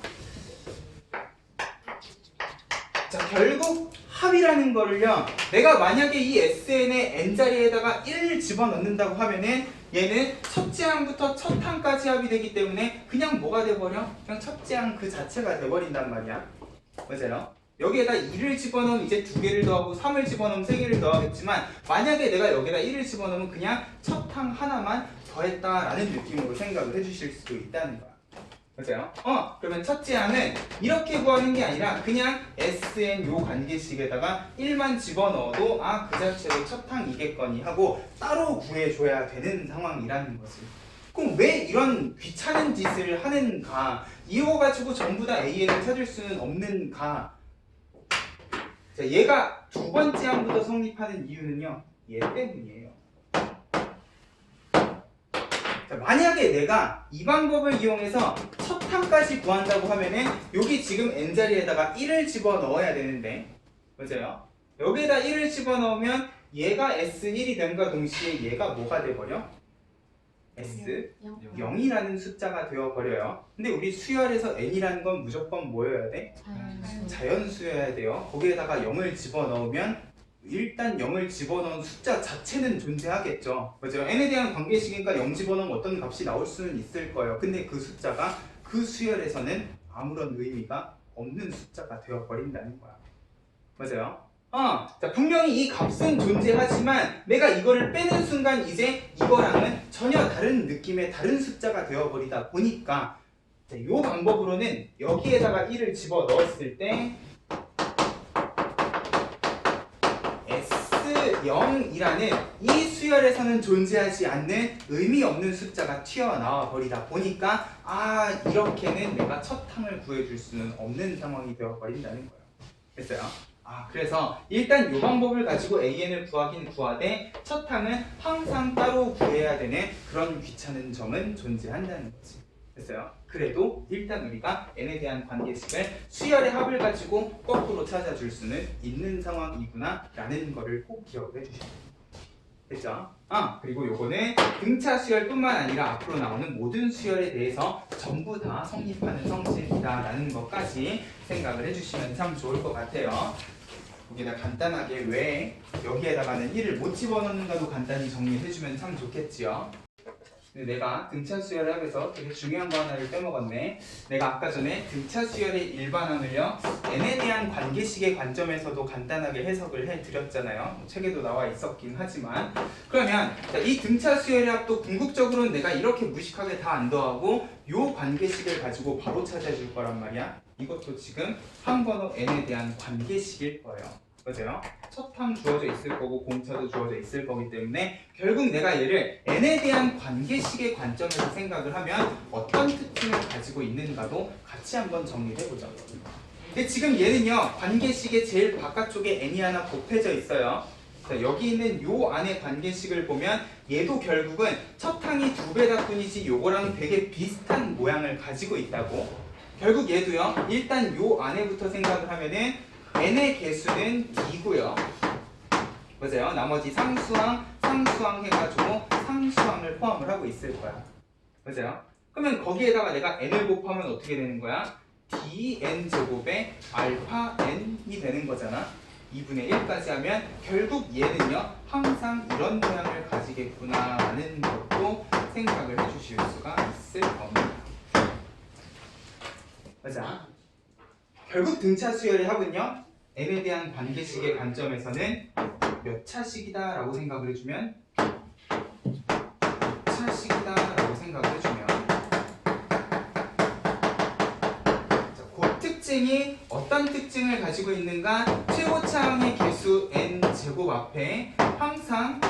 자, 결국 합이라는 거를요, 내가 만약에 이 SN의 n자리에다가 1을 집어넣는다고 하면은 얘는 첫째 항부터 첫 항까지 합이 되기 때문에 그냥 뭐가 돼버려? 그냥 첫째 항 그 자체가 돼버린단 말이야. 맞아요? 여기에다 2를 집어넣으면 이제 2개를 더하고 3을 집어넣으면 3개를 더하겠지만, 만약에 내가 여기다 1을 집어넣으면 그냥 첫 항 하나만 더했다라는 느낌으로 생각을 해주실 수도 있다는 거야. 맞아요? 그러면 첫째 항은 이렇게 구하는 게 아니라 그냥 SN 요 관계식에다가 1만 집어넣어도 그 자체로 첫 항이겠거니 하고 따로 구해줘야 되는 상황이라는 거지. 그럼 왜 이런 귀찮은 짓을 하는가? 이거 가지고 전부 다 AN을 찾을 수는 없는가? 자, 얘가 두 번째 항부터 성립하는 이유는요, 얘 때문이에요. 자, 만약에 내가 이 방법을 이용해서 첫 항까지 구한다고 하면은 여기 지금 n자리에다가 1을 집어넣어야 되는데, 맞아요? 여기에다 1을 집어넣으면 얘가 S1이 됨과 동시에 얘가 뭐가 돼버려? S0이라는 숫자가 되어버려요. 근데 우리 수열에서 n이라는 건 무조건 뭐여야 돼? 자연수여야 돼요. 거기에다가 0을 집어넣으면 일단 0을 집어넣은 숫자 자체는 존재하겠죠. 맞아요? n에 대한 관계식이니까 0 집어넣으면 어떤 값이 나올 수는 있을 거예요. 근데 그 숫자가 그 수열에서는 아무런 의미가 없는 숫자가 되어버린다는 거야. 맞아요? 자, 분명히 이 값은 존재하지만 내가 이거를 빼는 순간 이제 이거랑은 전혀 다른 느낌의 다른 숫자가 되어버리다 보니까, 자, 이 방법으로는 여기에다가 1을 집어넣었을 때 S0이라는 이 수열에서는 존재하지 않는 의미 없는 숫자가 튀어나와 버리다 보니까 이렇게는 내가 첫 항을 구해줄 수는 없는 상황이 되어버린다는 거예요. 됐어요? 그래서 일단 이 방법을 가지고 AN을 구하긴 구하되 첫 항은 항상 따로 구해야 되는 그런 귀찮은 점은 존재한다는 거지. 됐어요? 그래도 일단 우리가 n에 대한 관계식을 수열의 합을 가지고 거꾸로 찾아줄 수는 있는 상황이구나 라는 거를 꼭 기억을 해주셔야 돼요. 됐죠? 그리고 요거는 등차 수열뿐만 아니라 앞으로 나오는 모든 수열에 대해서 전부 다 성립하는 성질이다 라는 것까지 생각을 해주시면 참 좋을 것 같아요. 여기다 간단하게 왜 여기에다가는 1을 못 집어넣는가도 간단히 정리해주면 참 좋겠지요. 근데 내가 등차 수열을 하면서 되게 중요한 거 하나를 빼먹었네. 내가 아까 전에 등차 수열의 일반항을요 n에 대한 관계식의 관점에서도 간단하게 해석을 해드렸잖아요. 책에도 나와 있었긴 하지만 그러면 이 등차 수열의 합도 궁극적으로는 내가 이렇게 무식하게 다 안 더하고 요 관계식을 가지고 바로 찾아줄 거란 말이야. 이것도 지금 항번호 n에 대한 관계식일 거예요. 맞아요? 첫 항 주어져 있을 거고 공차도 주어져 있을 거기 때문에 결국 내가 얘를 n에 대한 관계식의 관점에서 생각을 하면 어떤 특징을 가지고 있는가도 같이 한번 정리를 해보자. 근데 지금 얘는요 관계식의 제일 바깥쪽에 n이 하나 곱해져 있어요. 자, 여기 있는 요 안에 관계식을 보면 얘도 결국은 첫 항이 2배다 뿐이지 요거랑 되게 비슷한 모양을 가지고 있다고. 결국 얘도요 일단 요 안에부터 생각을 하면은 n의 개수는 d고요. 맞아요. 나머지 상수항, 상수항 해가지고 상수항을 포함을 하고 있을 거야. 맞아요. 그러면 거기에다가 내가 n을 곱하면 어떻게 되는 거야? dn 제곱에 알파 n이 되는 거잖아. 2분의 1까지 하면 결국 얘는요 항상 이런 모양을 가지겠구나 라는 것도 생각을 해주실 수가 있을 겁니다. 맞아. 결국 등차 수열의 합은요 n에 대한 관계식의 관점에서는 몇 차식이다 라고 생각을 해주면 몇 차식이다 라고 생각을 해주면 자, 그 특징이 어떤 특징을 가지고 있는가? 최고차항의 개수 n 제곱 앞에 항상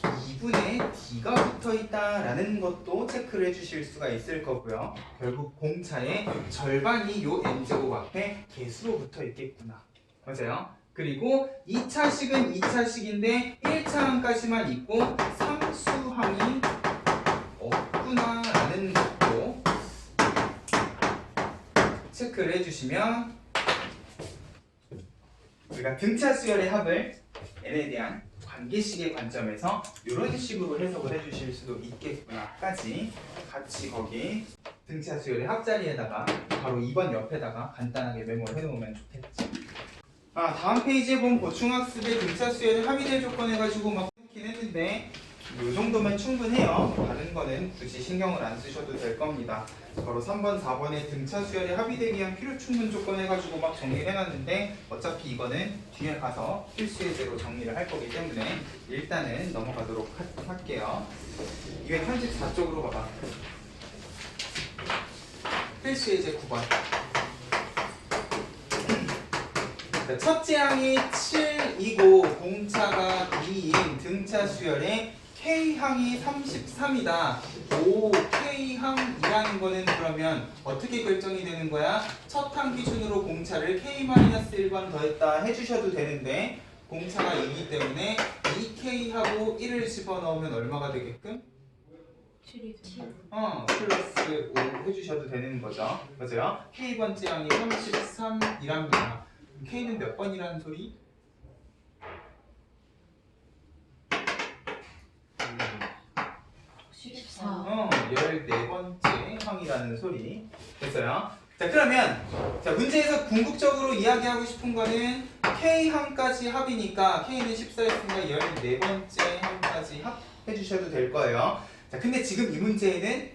2분의 d가 붙어있다 라는 것도 체크를 해주실 수가 있을 거고요. 결국 공차의 절반이 요 n제곱 앞에 개수로 붙어있겠구나. 맞아요? 그리고 2차식은 2차식인데 1차항까지만 있고 상수항이 없구나 라는 것도 체크를 해주시면 우리가 등차 수열의 합을 n에 대한 관계식의 관점에서 이런 식으로 해석을 해주실 수도 있겠구나까지 같이 거기 등차 수열의 합자리에다가 바로 2번 옆에다가 간단하게 메모를 해놓으면 좋겠지. 다음 페이지에 보면 보충학습의 등차 수열의 합의될 조건 해가지고 막 했긴 했는데 이 정도면 충분해요. 다른 거는 굳이 신경을 안 쓰셔도 될 겁니다. 바로 3번, 4번에 등차 수열의 합의되기 위한 필요 충분 조건 해가지고 막 정리를 해놨는데 어차피 이거는 뒤에 가서 필수 예제로 정리를 할 거기 때문에 일단은 넘어가도록 할게요. 234쪽으로 봐봐. 필수 예제 9번. 첫째 항이 7이고 공차가 2인 등차 수열의 K항이 33이다. 오, K항이라는 거는 그러면 어떻게 결정이 되는 거야? 첫 항 기준으로 공차를 K-1번 더했다 해주셔도 되는데 공차가 2이기 때문에 2K하고 1을 집어넣으면 얼마가 되게끔? 7이죠. 플러스 5 해주셔도 되는 거죠. 맞아요? K번째 항이 33이랍니다. K는 몇 번이라는 소리? 14. 14번째 항이라는 소리. 됐어요? 자, 그러면 자, 문제에서 궁극적으로 이야기하고 싶은 거는 K항까지 합이니까 K는 14였으니까 14번째 항까지 합해 주셔도 될 거예요. 자, 근데 지금 이 문제에는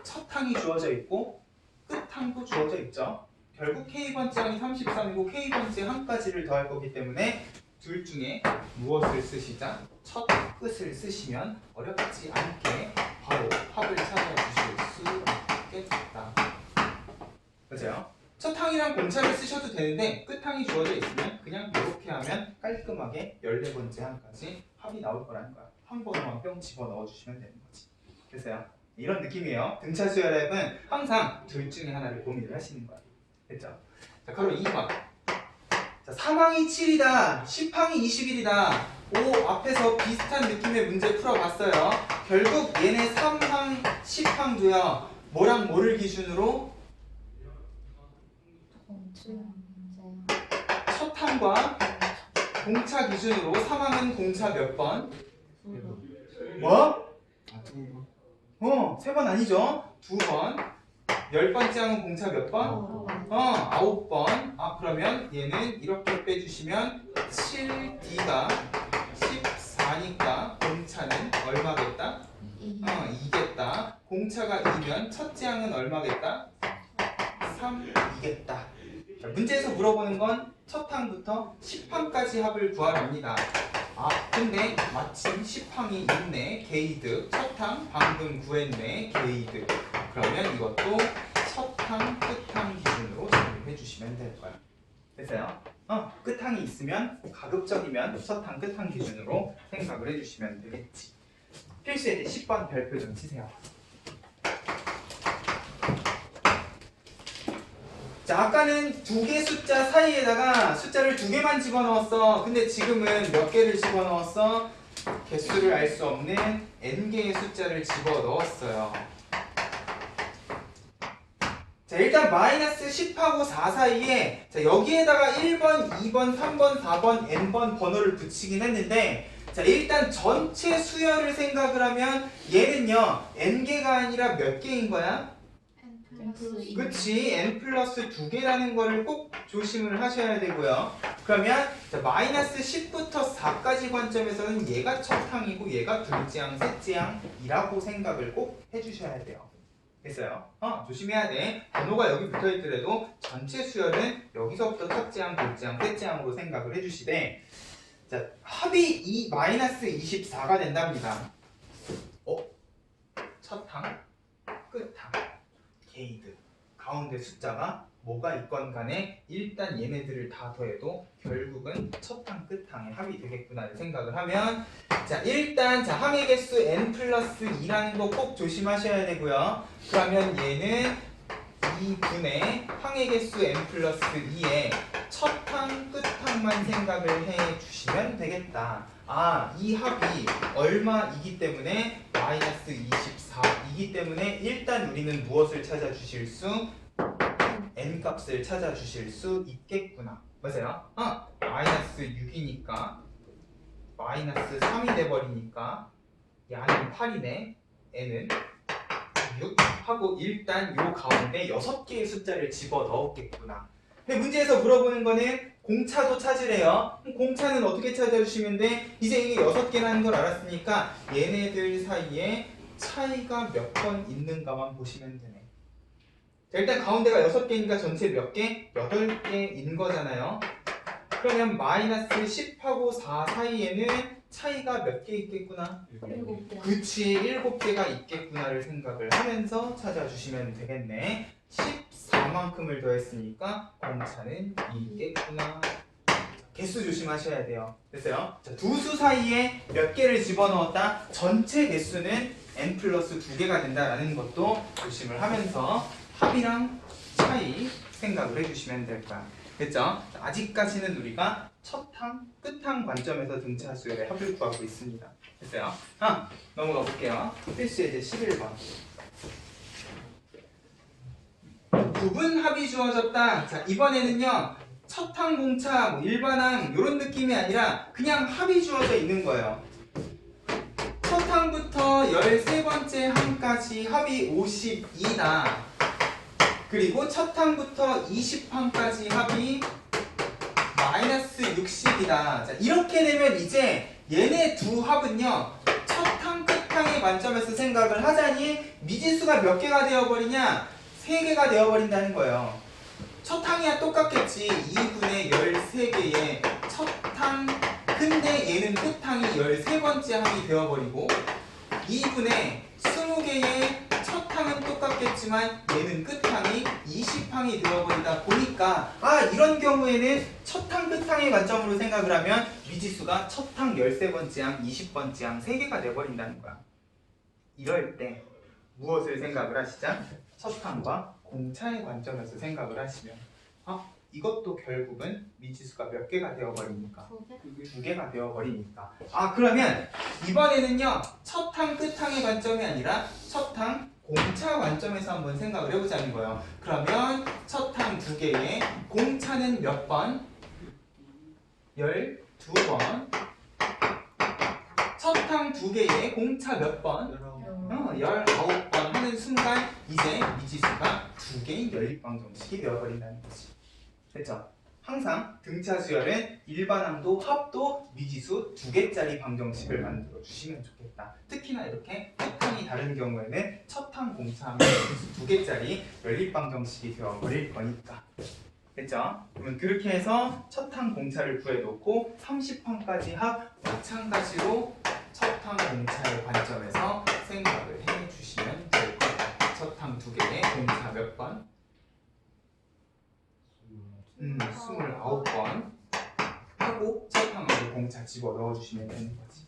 첫 항이 주어져 있고 끝 항도 주어져 있죠. 결국 K번째 항이 33이고 K번째 항까지를 더할 거기 때문에 둘 중에 무엇을 쓰시자? 첫 끝을 쓰시면 어렵지 않게 바로 합을 찾아주실 수 있겠다. 맞아요? 첫 항이랑 공차를 쓰셔도 되는데 끝 항이 주어져 있으면 그냥 이렇게 하면 깔끔하게 14번째 항까지 합이 나올 거라는 거야. 한 번만 뿅 집어넣어 주시면 되는 거지. 됐어요? 이런 느낌이에요. 등차 수열합은 항상 둘 중에 하나를 고민을 하시는 거야. 됐죠? 자, 그럼 2번. 자, 3항이 7이다. 10항이 21이다. 5 앞에서 비슷한 느낌의 문제 풀어봤어요. 결국 얘네 3항, 10항도요. 뭐랑 뭐를 기준으로? 첫 항과 공차 기준으로 3항은 공차 몇 번? 뭐? 두 세 번 아니죠? 2번. 10번째 항은 공차 몇 번? 9번. 그러면 얘는 이렇게 빼주시면 7D가 14니까 공차는 얼마겠다? 2겠다. 공차가 2면 첫째 항은 얼마겠다? 3이겠다. 자, 문제에서 물어보는 건 첫 항부터 10항까지 합을 구하랍니다. 근데 마침 10항이 있네. 게이득. 첫 항 방금 구했네. 게이득. 그러면 이것도 첫 항, 끝항 기준으로 정리해 주시면 될 거야. 됐어요? 끝항이 있으면 가급적이면 첫 항, 끝항 기준으로 생각을 해주시면 되겠지. 필수에 10번 별표 좀 치세요. 자, 아까는 두 개 숫자 사이에다가 숫자를 2개만 집어넣었어. 근데 지금은 몇 개를 집어넣었어? 개수를 알 수 없는 n개의 숫자를 집어넣었어요. 자, 일단 마이너스 10하고 4 사이에 자, 여기에다가 1번, 2번, 3번, 4번, n번 번호를 붙이긴 했는데 자, 일단 전체 수열을 생각을 하면 얘는요 n개가 아니라 몇 개인 거야? 그치, n 플러스 2개라는 거를 꼭 조심을 하셔야 되고요. 그러면 자, 마이너스 10부터 4까지 관점에서는 얘가 첫 항이고 얘가 둘째 항, 셋째 항이라고 생각을 꼭 해주셔야 돼요. 됐어요? 조심해야 돼. 번호가 여기 붙어있더라도 전체 수열은 여기서부터 첫째 항, 둘째 항, 셋째 항으로 생각을 해주시되 자, 합이 마이너스 24가 된답니다. 첫 항, 끝 항. 게이드 가운데 숫자가 뭐가 있건 간에 일단 얘네들을 다 더해도 결국은 첫항 끝항의 합이 되겠구나를 생각을 하면 자 일단 자 항의 개수 n 플러스 2라는 거 꼭 조심하셔야 되고요. 그러면 얘는 2분의 항의 개수 n 플러스 2에 첫항 끝항만 생각을 해 주시면 되겠다. 이 합이 얼마이기 때문에 마이너스 24이기 때문에 일단 우리는 무엇을 찾아주실 수? n값을 찾아주실 수 있겠구나. 맞아요? 마이너스 6이니까 마이너스 3이 돼버리니까 야는 8이네. n은 6 하고 일단 요 가운데 6개의 숫자를 집어넣었겠구나. 근데 문제에서 물어보는 거는 공차도 찾으래요. 공차는 어떻게 찾아주시면 돼? 이제 이게 6개라는 걸 알았으니까 얘네들 사이에 차이가 몇 번 있는가만 보시면 되네. 자, 일단 가운데가 6개니까 전체 몇 개? 8개인 거잖아요. 그러면 마이너스 10하고 4 사이에는 차이가 몇 개 있겠구나? 7개. 그치, 7개가 있겠구나를 생각을 하면서 찾아주시면 되겠네. 14만큼을 더했으니까 공차는 2겠구나. 개수 조심하셔야 돼요. 됐어요? 자, 두 수 사이에 몇 개를 집어넣었다? 전체 개수는 n 플러스 2개가 된다라는 것도 조심을 하면서 합이랑 차이 생각을 해주시면 될 거야. 됐죠? 아직까지는 우리가 첫항, 끝항 관점에서 등차 수열의 합을 구하고 있습니다. 됐어요? 넘어가 볼게요. 필수의 이제 11번. 부분 합이 주어졌다. 자, 이번에는요. 첫항 공차, 일반항 이런 느낌이 아니라 그냥 합이 주어져 있는 거예요. 첫항부터 13번째 항까지 합이 52다. 그리고 첫항부터 20항까지 합이 마이너스 60이다. 자, 이렇게 되면 이제 얘네 두 합은요. 첫항, 끝항의 관점에서 생각을 하자니 미지수가 몇 개가 되어버리냐? 3개가 되어버린다는 거예요. 첫항이야 똑같겠지. 2분의 13개의 첫항. 근데 얘는 끝항이 13번째 항이 되어버리고 2분의 20개의 첫항은 똑같겠지만 얘는 끝항이 20항이 되어버리다 보니까 이런 경우에는 첫항 끝항의 관점으로 생각을 하면 미지수가 첫항 13번째 항, 20번째 항 3개가 돼버린다는 거야. 이럴 때 무엇을 생각을 하시자? 첫항과 공차의 관점에서 생각을 하시면 이것도 결국은 미지수가 몇 개가 되어버리니까 2개? 2개가 되어버리니까. 아, 그러면 이번에는요 첫 항 끝항의 관점이 아니라 첫 항 공차 관점에서 한번 생각을 해보자는 거예요. 그러면 첫 항 2개의 공차는 몇 번? 12번. 첫 항 2개의 공차 몇 번? 19번 하는 순간 이제 미지수가 2개의 연립방정식이 되어버린다는 거지. 됐죠? 항상 등차 수열은 일반항도 합도 미지수 2개짜리 방정식을 만들어 주시면 좋겠다. 특히나 이렇게 끝항이 다른 경우에는 첫항 공차하면 미지수 2개짜리 연립방정식이 되어버릴 거니까. 됐죠? 그러면 그렇게 해서 첫항 공차를 구해놓고 30항까지 합 마찬가지로 첫항 공차의 관점에서 생각을 해주시면 될 거예요. 첫항 2개의 공차 몇 번? 29번 하고 첫항하고 공차 집어 넣어주시면 되는 거지.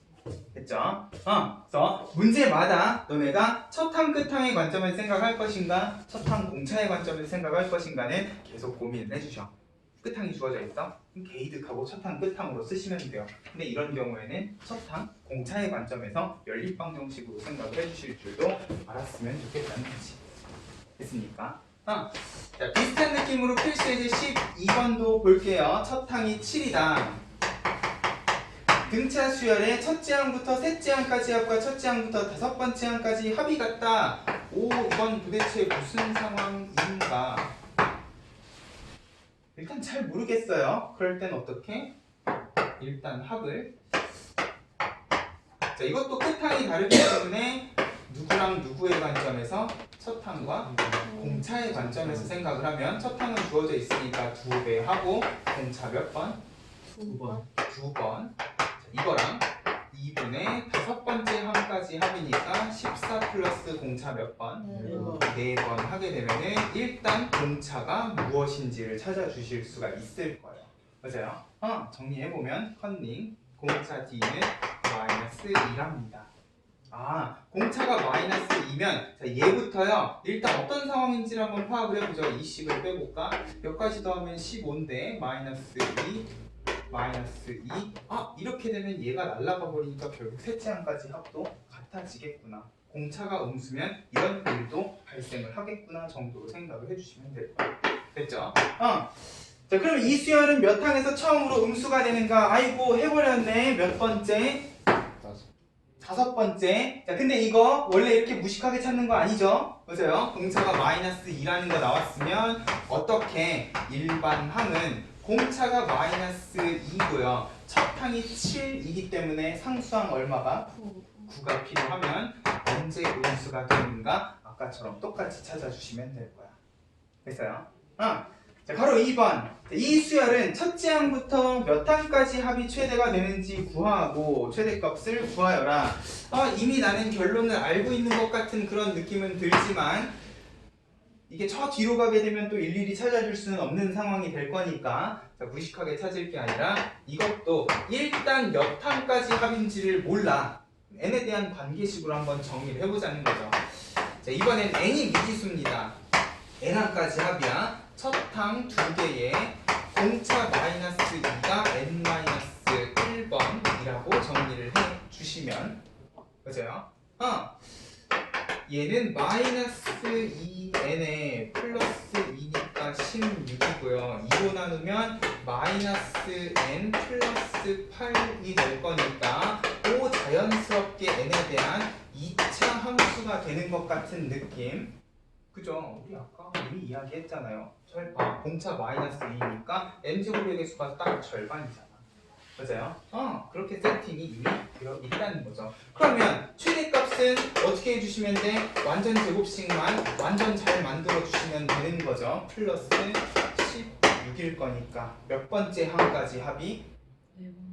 됐죠? 그래서 문제마다 너네가 첫항 끝항의 관점에서 생각할 것인가 첫항 공차의 관점에서 생각할 것인가는 계속 고민을 해주셔. 끝항이 주어져 있어? 그럼 개이득하고 첫항 끝항으로 쓰시면 돼요. 근데 이런 경우에는 첫항 공차의 관점에서 연립방정식으로 생각을 해주실 줄도 알았으면 좋겠다는 거지. 됐습니까? 자, 비슷한 느낌으로 필수예제 12번도 볼게요. 첫 항이 7이다. 등차 수열의 첫째 항부터 셋째 항까지 합과 첫째 항부터 다섯 번째 항까지 합이 같다. 오, 이건 도대체 무슨 상황인가? 일단 잘 모르겠어요. 그럴 땐 어떻게? 일단 합을. 자, 이것도 끝항이 다르기 때문에 누구랑 누구의 관점에서 첫 항과 공차의 관점에서 생각을 하면 첫 항은 주어져 있으니까 2배 하고 공차 몇 번? 2번. 2번. 이거랑 2분의 다섯 번째 항까지 합이니까 14 플러스 공차 몇 번? 4번 하게 되면은 일단 공차가 무엇인지를 찾아주실 수가 있을 거예요. 맞아요? 정리해보면 컨닝 공차 D는 마이너스 2랍니다. 아, 공차가 마이너스 2면 자, 얘부터요 일단 어떤 상황인지를 한번 파악을 해보죠. 20을 빼볼까? 몇 가지 더하면 15인데 마이너스 2 마이너스 2 이렇게 되면 얘가 날아가 버리니까 결국 셋째 항까지 합도 같아지겠구나. 공차가 음수면 이런 일도 발생을 하겠구나 정도로 생각을 해주시면 될 거예요. 됐죠? 자, 그럼 이 수열은 몇 항에서 처음으로 음수가 되는가? 아이고 해버렸네. 몇 번째? 5번째. 자, 근데 이거 원래 이렇게 무식하게 찾는 거 아니죠? 맞아요? 공차가 마이너스 2라는 거 나왔으면 어떻게 일반 항은 공차가 마이너스 2고요. 첫 항이 7이기 때문에 상수항 얼마가? 9가 필요하면 언제 음수가 되는가? 아까처럼 똑같이 찾아주시면 될 거야. 됐어요? 자, 바로 2번. 이 수열은 첫째 항부터 몇 항까지 합이 최대가 되는지 구하고 최대값을 구하여라. 이미 나는 결론을 알고 있는 것 같은 그런 느낌은 들지만 이게 저 뒤로 가게 되면 또 일일이 찾아줄 수는 없는 상황이 될 거니까 자, 무식하게 찾을 게 아니라 이것도 일단 몇 항까지 합인지를 몰라. n에 대한 관계식으로 한번 정리를 해보자는 거죠. 자, 이번엔 n이 미지수입니다. n항까지 합이야. 첫 항 2개의 공차 마이너스 2가 n 마이너스 1번이라고 정리를 해주시면 맞아요? 얘는 마이너스 2n에 플러스 2니까 16이고요. 2로 나누면 마이너스 n 플러스 8이 될 거니까 오 자연스럽게 n에 대한 2차 함수가 되는 것 같은 느낌. 그죠? 우리 아까 이미 이야기했잖아요. 절반 공차 마이너스 2니까 n제곱의 개수가 딱 절반이잖아. 맞아요? 그렇게 세팅이 이미 되어 있다는 거죠. 그러면 최대값은 어떻게 해주시면 돼? 완전 제곱식만 완전 잘 만들어 주시면 되는 거죠. 플러스 16일 거니까 몇 번째 항까지 합이?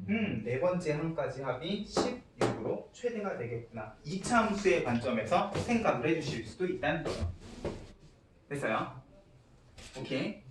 4번. 네 번째 항까지 합이 16으로 최대가 되겠구나. 2차 함수의 관점에서 생각을 해주실 수도 있다는 거죠. 됐어요? 오케이.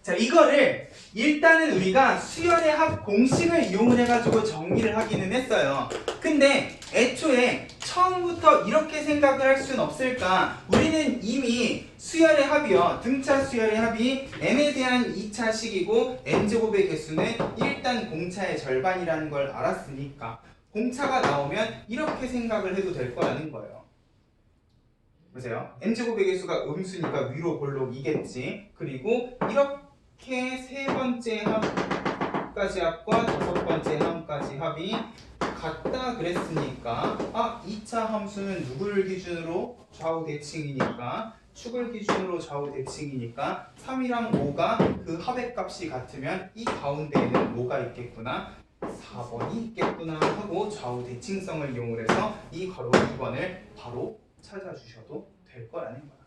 자, 이거를 일단은 우리가 수열의 합 공식을 이용을 해가지고 정리를 하기는 했어요. 근데 애초에 처음부터 이렇게 생각을 할 수는 없을까? 우리는 이미 수열의 합이요. 등차 수열의 합이 n에 대한 2차식이고 n제곱의 개수는 일단 공차의 절반이라는 걸 알았으니까 공차가 나오면 이렇게 생각을 해도 될 거라는 거예요. 보세요. n제곱의 개수가 음수니까 위로 볼록이겠지. 그리고 이렇게 세 번째 합까지 합과 다섯 번째 합까지 합이 같다 그랬으니까 2차 함수는 누구를 기준으로 좌우 대칭이니까 축을 기준으로 좌우 대칭이니까 3이랑 5가 그 합의 값이 같으면 이 가운데에는 뭐가 있겠구나 4번이 있겠구나 하고 좌우 대칭성을 이용해서 이 괄호 2번을 바로 찾아주셔도 될 거라는 거야.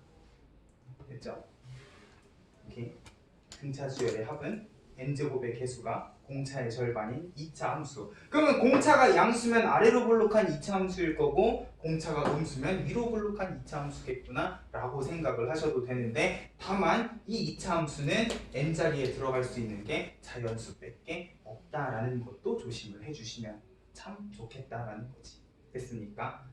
됐죠? 이렇게 등차 수열의 합은 n제곱의 개수가 공차의 절반인 2차 함수. 그러면 공차가 양수면 아래로 볼록한 2차 함수일 거고 공차가 음수면 위로 볼록한 2차 함수겠구나 라고 생각을 하셔도 되는데 다만 이 2차 함수는 n자리에 들어갈 수 있는 게 자연수밖에 없다라는 것도 조심을 해주시면 참 좋겠다라는 거지. 됐습니까?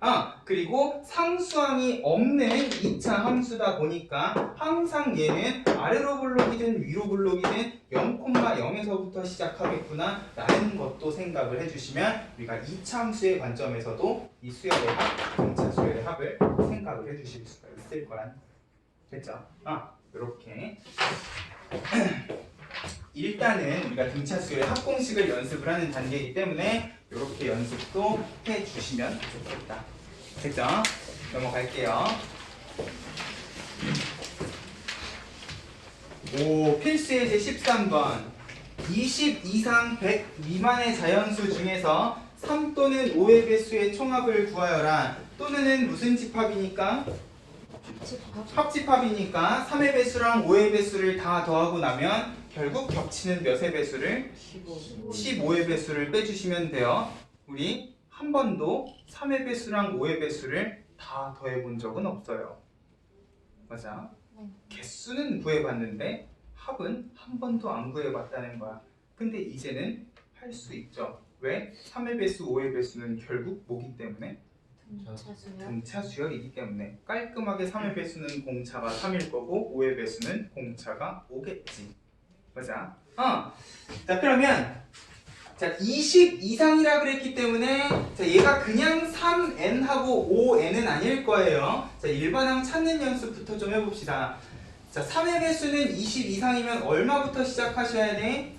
그리고 상수항이 없는 2차 함수다 보니까 항상 얘는 아래로 볼록이든 위로 볼록이든 0,0에서부터 시작하겠구나 라는 것도 생각을 해주시면 우리가 2차 함수의 관점에서도 이 수열의 합, 등차 수열의 합을 생각을 해주실 수가 있을 거란 됐죠? 이렇게 일단은 우리가 등차 수열의 합 공식을 연습을 하는 단계이기 때문에 이렇게 연습도 해주시면 좋겠다. 됐죠? 넘어갈게요. 필수의 제 13번 20 이상 100 미만의 자연수 중에서 3 또는 5의 배수의 총합을 구하여라. 또는은 무슨 집합이니까? 합집합이니까 3의 배수랑 5의 배수를 다 더하고 나면 결국 겹치는 몇의 배수를? 15의 배수를 빼주시면 돼요. 우리 한 번도 3의 배수랑 5의 배수를 다 더해본 적은 없어요. 맞아? 개수는 구해봤는데 합은 한 번도 안 구해봤다는 거야. 근데 이제는 할 수 있죠. 왜? 3의 배수, 5의 배수는 결국 뭐기 때문에? 등차 수열이기 때문에 깔끔하게 3의 배수는 공차가 3일 거고 5의 배수는 공차가 5겠지. 맞아? 자 그러면 자 20 이상이라 그랬기 때문에 자 얘가 그냥 3n하고 5n은 아닐 거예요. 자 일반항 찾는 연습부터 좀 해봅시다. 자 3의 배수는 20 이상이면 얼마부터 시작하셔야 돼?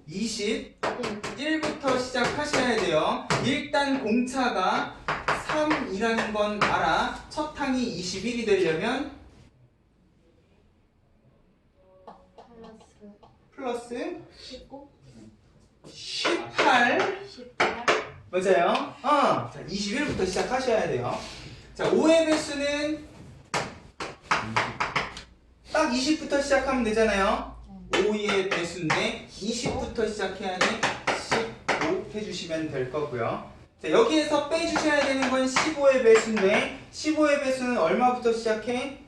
21부터 시작하셔야 돼요. 일단 공차가 3이라는 건 알아. 첫 항이 21이 되려면 플러스 19? 18 18? 맞아요. 자 21부터 시작하셔야 돼요. 자 5의 배수는 딱 20부터 시작하면 되잖아요. 5의 배수인데 20부터 시작해야 돼. 15 해주시면 될 거고요. 자 여기에서 빼주셔야 되는 건 15의 배수인데 15의 배수는 얼마부터 시작해?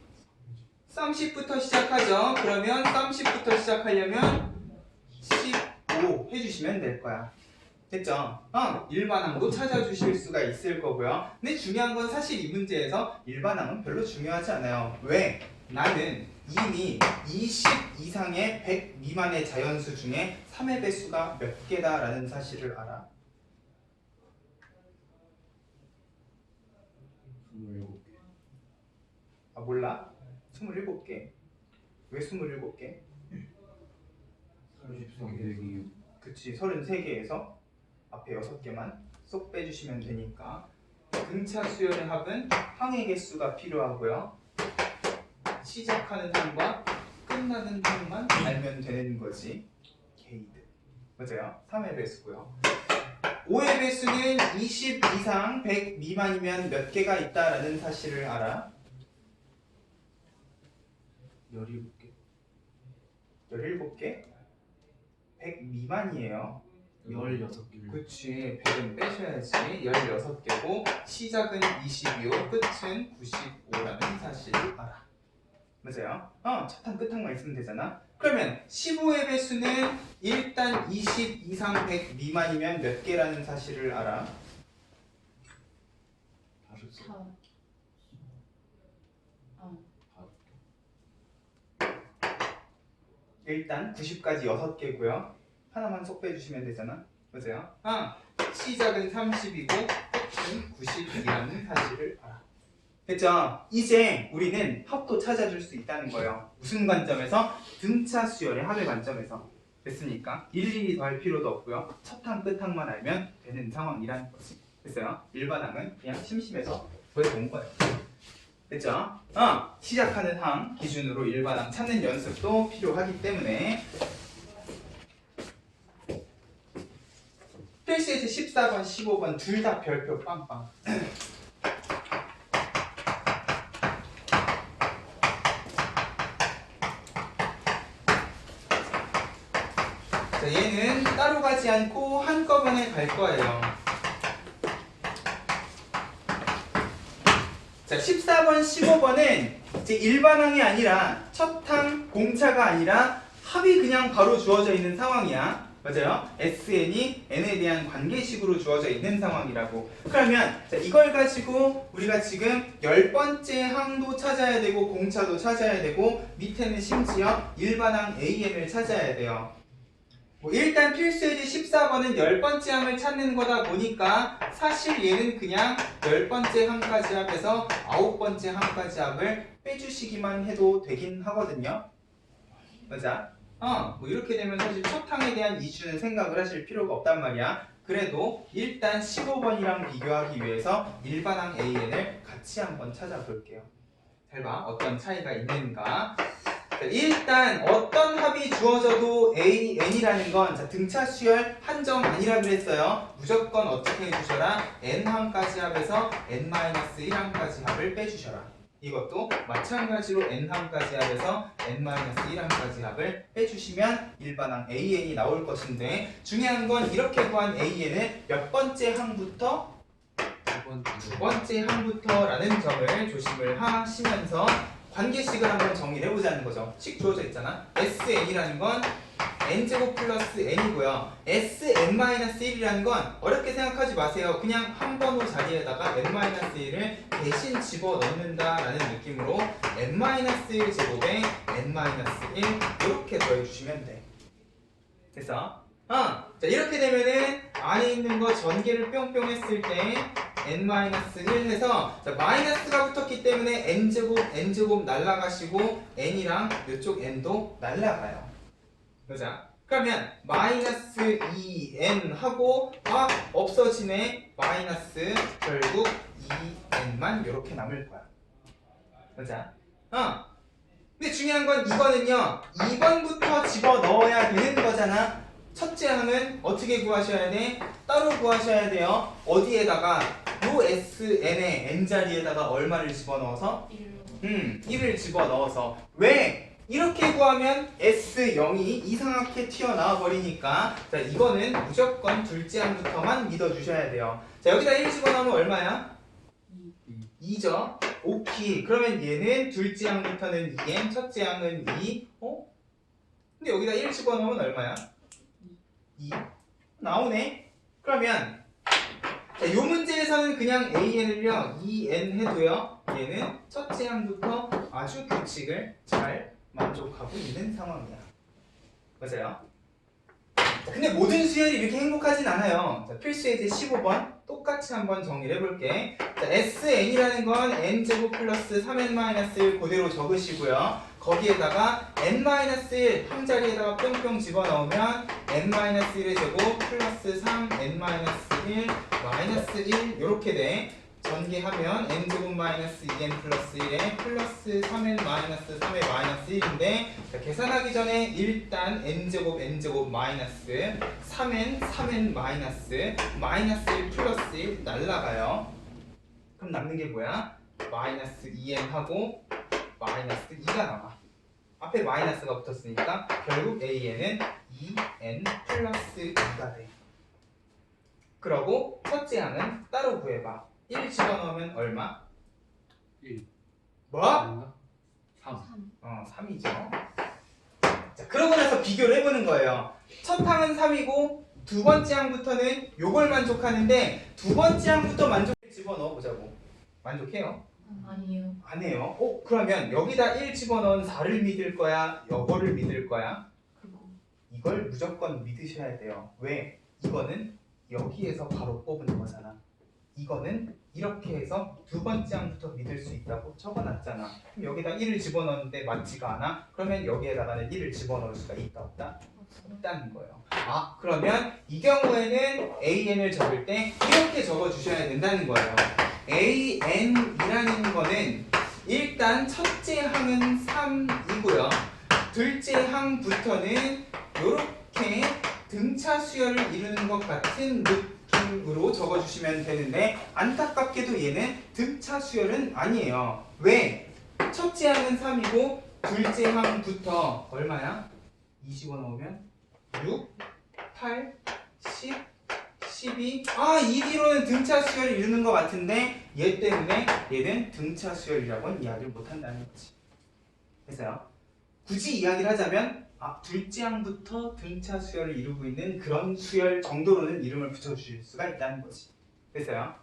30부터 시작하죠. 그러면 30부터 시작하려면 15 해주시면 될 거야. 됐죠? 일반항도 찾아주실 수가 있을 거고요. 근데 중요한 건 사실 이 문제에서 일반항은 별로 중요하지 않아요. 왜? 나는 이미 20 이상의 100 미만의 자연수 중에 3의 배수가 몇 개다라는 사실을 알아. 27개. 몰라? 27개. 왜 27개? 33개. 그치, 33개에서 앞에 6개만 쏙 빼주시면 되니까. 등차 수열의 합은 항의 개수가 필요하고요. 시작하는 항과 끝나는 항만 알면 되는 거지. 게이드. 맞아요. 3의 배수고요. 5의 배수는 20 이상 100 미만이면 몇 개가 있다라는 사실을 알아. 17개. 17개? 100 미만이에요. 16개. 그치, 100은 빼셔야지. 16개고 시작은 22고 끝은 95라는 사실을 알아. 맞아요? 첫항 끝항만 있으면 되잖아. 그러면 15의 배수는 일단 20 이상 100 미만이면 몇 개라는 사실을 알아. 4. 일단 90까지 6개고요. 하나만 쏙 빼주시면 되잖아. 맞아요? 시작은 30이고 끝은 90이라는 사실을 알아. 됐죠? 이제 우리는 합도 찾아줄 수 있다는 거예요. 무슨 관점에서? 등차 수열의 합의 관점에서. 됐습니까? 일일이 더 할 필요도 없고요. 첫 항, 끝 항만 알면 되는 상황이라는 거지. 됐어요? 일반항은 그냥 심심해서 더해본 거예요. 됐죠? 시작하는 항 기준으로 일반항 찾는 연습도 필요하기 때문에 필수에서 14번, 15번 둘 다 별표 빵빵. 자, 얘는 따로 가지 않고 한꺼번에 갈 거예요. 자, 14번, 15번은 이제 일반항이 아니라 첫항 공차가 아니라 합이 그냥 바로 주어져 있는 상황이야. 맞아요? SN이 N에 대한 관계식으로 주어져 있는 상황이라고. 그러면 자, 이걸 가지고 우리가 지금 10번째 항도 찾아야 되고 공차도 찾아야 되고 밑에는 심지어 일반항 AN을 찾아야 돼요. 일단 필수예제 14번은 10번째 항을 찾는 거다 보니까 사실 얘는 그냥 10번째 항까지 합해서 9번째 항까지 합을 빼주시기만 해도 되긴 하거든요. 맞아? 이렇게 되면 사실 첫 항에 대한 이슈는 생각을 하실 필요가 없단 말이야. 그래도 일단 15번이랑 비교하기 위해서 일반항 AN을 같이 한번 찾아볼게요. 잘 봐. 어떤 차이가 있는가. 일단 어떤 합이 주어져도 AN이라는 건 등차 수열 한정 아니라 그랬어요. 무조건 어떻게 해주셔라? N항까지 합해서 N-1항까지 합을 빼주셔라. 이것도 마찬가지로 N항까지 합해서 N-1항까지 합을 빼주시면 일반항 AN이 나올 것인데 중요한 건 이렇게 구한 AN을 몇 번째 항부터? 두 번째 항부터라는 점을 조심을 하시면서 관계식을 한번 정리를 해보자는 거죠. 식 주어져 있잖아. SN이라는 건 n제곱 플러스 n이고요. Sn-1이라는 건 어렵게 생각하지 마세요. 그냥 한 번호 자리에다가 n-1을 대신 집어넣는다라는 느낌으로 n-1 제곱에 n-1 이렇게 더해주시면 돼. 됐어? 자, 이렇게 되면은 안에 있는 거 전개를 뿅뿅 했을 때 n-1 해서 자, 마이너스가 붙었기 때문에 n제곱 날라가시고 n이랑 이쪽 n도 날라가요. 그죠? 그러면 마이너스 2n 하고 없어지네. 마이너스 결국 2n만 이렇게 남을 거야. 그죠? 근데 중요한 건 이거는요 2번부터 집어넣어야 되는 거잖아. 첫째 항은 어떻게 구하셔야 돼? 따로 구하셔야 돼요. 어디에다가? 요 SN의 n자리에다가 얼마를 집어넣어서? 1을 집어넣어서. 왜? 이렇게 구하면 S0이 이상하게 튀어나와 버리니까 자 이거는 무조건 둘째 항부터만 믿어주셔야 돼요. 자 여기다 1 집어넣으면 얼마야? 2죠. 오케이. 그러면 얘는 둘째 항부터는 2n, 첫째 항은 2. 근데 여기다 1 집어넣으면 얼마야? 2. 나오네. 그러면 자, 요 문제에서는 그냥 AN을요 2n 해도요 얘는 첫째 항부터 아주 규칙을 잘 만족하고 있는 상황이야. 맞아요? 자, 근데 모든 수열이 이렇게 행복하진 않아요. 자, 필수예제 15번 똑같이 한번 정리를 해볼게. 자, SN이라는 건 n제곱 플러스 3n-1 그대로 적으시고요. 거기에다가 n-1 한 자리에다가 뿅뿅 집어넣으면 n-1의 제곱 플러스 3n-1 마이너스 1 이렇게 돼. 전개하면 n제곱 마이너스 2n 플러스 1에 플러스 3n 마이너스 3의 마이너스 1인데 자, 계산하기 전에 일단 n제곱 마이너스 3n 마이너스 1 플러스 1 날라가요. 그럼 남는 게 뭐야? 마이너스 2n 하고 마이너스 2가 남아. 앞에 마이너스가 붙었으니까 결국 AN은 2n 플러스 2가 돼. 그러고 첫째 항은 따로 구해봐. 1 집어넣으면 얼마? 1. 뭐? 3. 3이죠. 자, 그러고 나서 비교를 해보는 거예요. 첫 항은 3이고 두 번째 항부터는 요걸 만족하는데 두 번째 항부터 만족을 집어넣어 보자고. 만족해요? 아니요. 안 해요. 그러면 여기다 1 집어넣은 4를 믿을 거야? 요거를 믿을 거야? 이걸 무조건 믿으셔야 돼요. 왜? 이거는 여기에서 바로 뽑은 거잖아. 이거는 이렇게 해서 두 번째 항부터 믿을 수 있다고 적어놨잖아. 그럼 여기다 1을 집어넣는데 맞지가 않아? 그러면 여기에다가는 1을 집어넣을 수가 있다 없다? 없다는 거예요. 아, 그러면 이 경우에는 AN을 적을 때 이렇게 적어주셔야 된다는 거예요. AN이라는 거는 일단 첫째 항은 3이고요. 둘째 항부터는 이렇게 등차 수열을 이루는 것 같은 느낌으로 적어주시면 되는데 안타깝게도 얘는 등차 수열은 아니에요. 왜? 첫째 항은 3이고 둘째 항부터 얼마야? 2 집어넣으면 6, 8, 10, 12. 아, 이 뒤로는 등차 수열을 이루는 것 같은데 얘 때문에 얘는 등차 수열이라고는 이야기를 못한다는 거지. 그래서요. 굳이 이야기를 하자면 둘째 항부터 등차 수열을 이루고 있는 그런 수열 정도로는 이름을 붙여주실 수가 있다는 거지. 그래서요.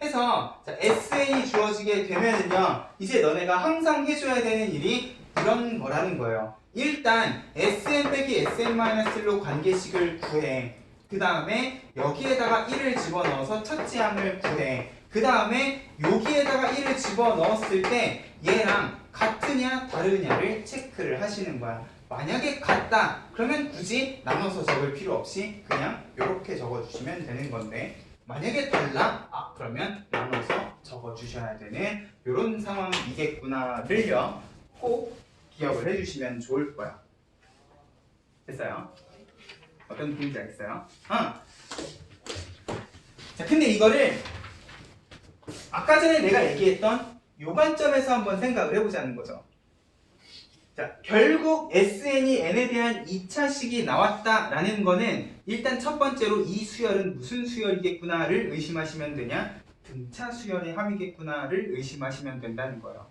해서 자, SN이 주어지게 되면은요, 이제 너네가 항상 해줘야 되는 일이 이런 거라는 거예요. 일단 SN 빼기 SN-1로 관계식을 구해. 그 다음에 여기에다가 1을 집어넣어서 첫째 항을 구해. 그 다음에 여기에다가 1을 집어넣었을 때 얘랑 같으냐 다르냐를 체크를 하시는 거야. 만약에 같다 그러면 굳이 나눠서 적을 필요 없이 그냥 이렇게 적어주시면 되는 건데, 만약에 달라? 그러면 나눠서 적어주셔야 되는 이런 상황이겠구나를요 꼭 기억을 해주시면 좋을 거야. 됐어요? 어떤 느낌인지 알겠어요? 자, 근데 이거를 아까 전에 내가 얘기했던 요 관점에서 한번 생각을 해보자는 거죠. 자, 결국 SN이 N에 대한 2차식이 나왔다라는 거는 일단 첫 번째로 이 수열은 무슨 수열이겠구나를 의심하시면 되냐? 등차 수열의 합이겠구나를 의심하시면 된다는 거예요.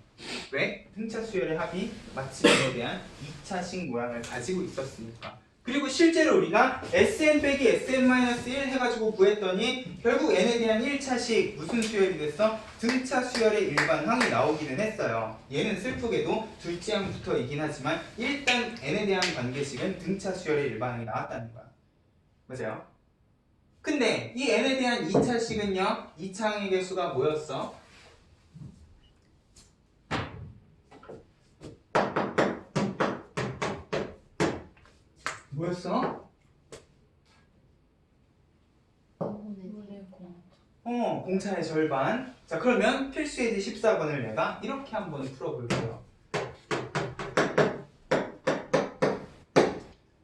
왜? 등차 수열의 합이 마치 N에 대한 2차식 모양을 가지고 있었으니까. 그리고 실제로 우리가 SN 빼기 SN-1 해가지고 구했더니 결국 N에 대한 1차식 무슨 수열이 됐어? 등차 수열의 일반항이 나오기는 했어요. 얘는 슬프게도 둘째 항부터이긴 하지만 일단 N에 대한 관계식은 등차 수열의 일반항이 나왔다는 거야. 맞아요? 근데 이 N에 대한 2차식은요, 2차 항의 개수가 뭐였어? 뭐였어? 공차의 절반. 자, 그러면 필수예제 14번을 내가 이렇게 한번 풀어볼게요.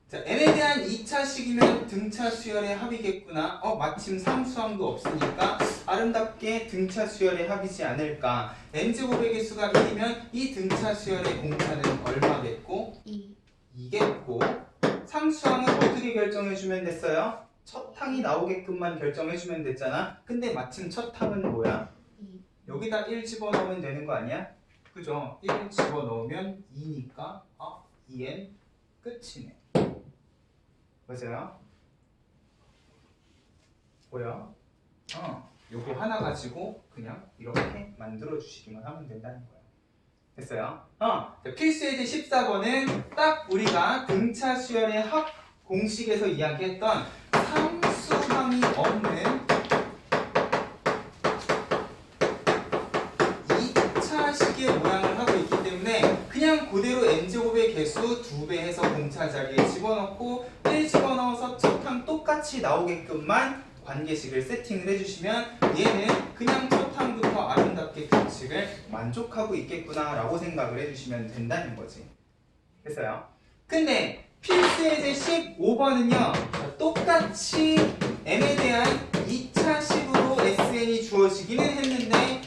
자, N에 대한 2차식이면 등차 수열의 합이겠구나. 마침 상수항도 없으니까 아름답게 등차 수열의 합이지 않을까. N제곱의 개수가 1이면 이 등차 수열의 공차는 얼마겠고? 2겠고. 상수항은 어떻게 결정해주면 됐어요? 첫 항이 나오게끔만 결정해주면 됐잖아. 근데 마침 첫 항은 뭐야? 여기다 1 집어넣으면 되는 거 아니야? 그죠? 1 집어넣으면 2니까 2n 끝이네. 맞아요? 뭐야? 요거 하나 가지고 그냥 이렇게 만들어 주시기만 하면 된다는 거야. 됐어요? 필수예제 14번은 딱 우리가 등차 수열의 합 공식에서 이야기했던 상수항이 없는 2차식의 모양을 하고 있기 때문에 그냥 그대로 n제곱의 개수 2배 해서 공차 자리에 집어넣고 1 집어넣어서 첫 항 똑같이 나오게끔만 관계식을 세팅을 해주시면 얘는 그냥 첫 항부터 아름답게 규칙을 만족하고 있겠구나 라고 생각을 해주시면 된다는 거지. 됐어요? 근데 필수예제 15번은요 똑같이 n에 대한 2차식으로 SN이 주어지기는 했는데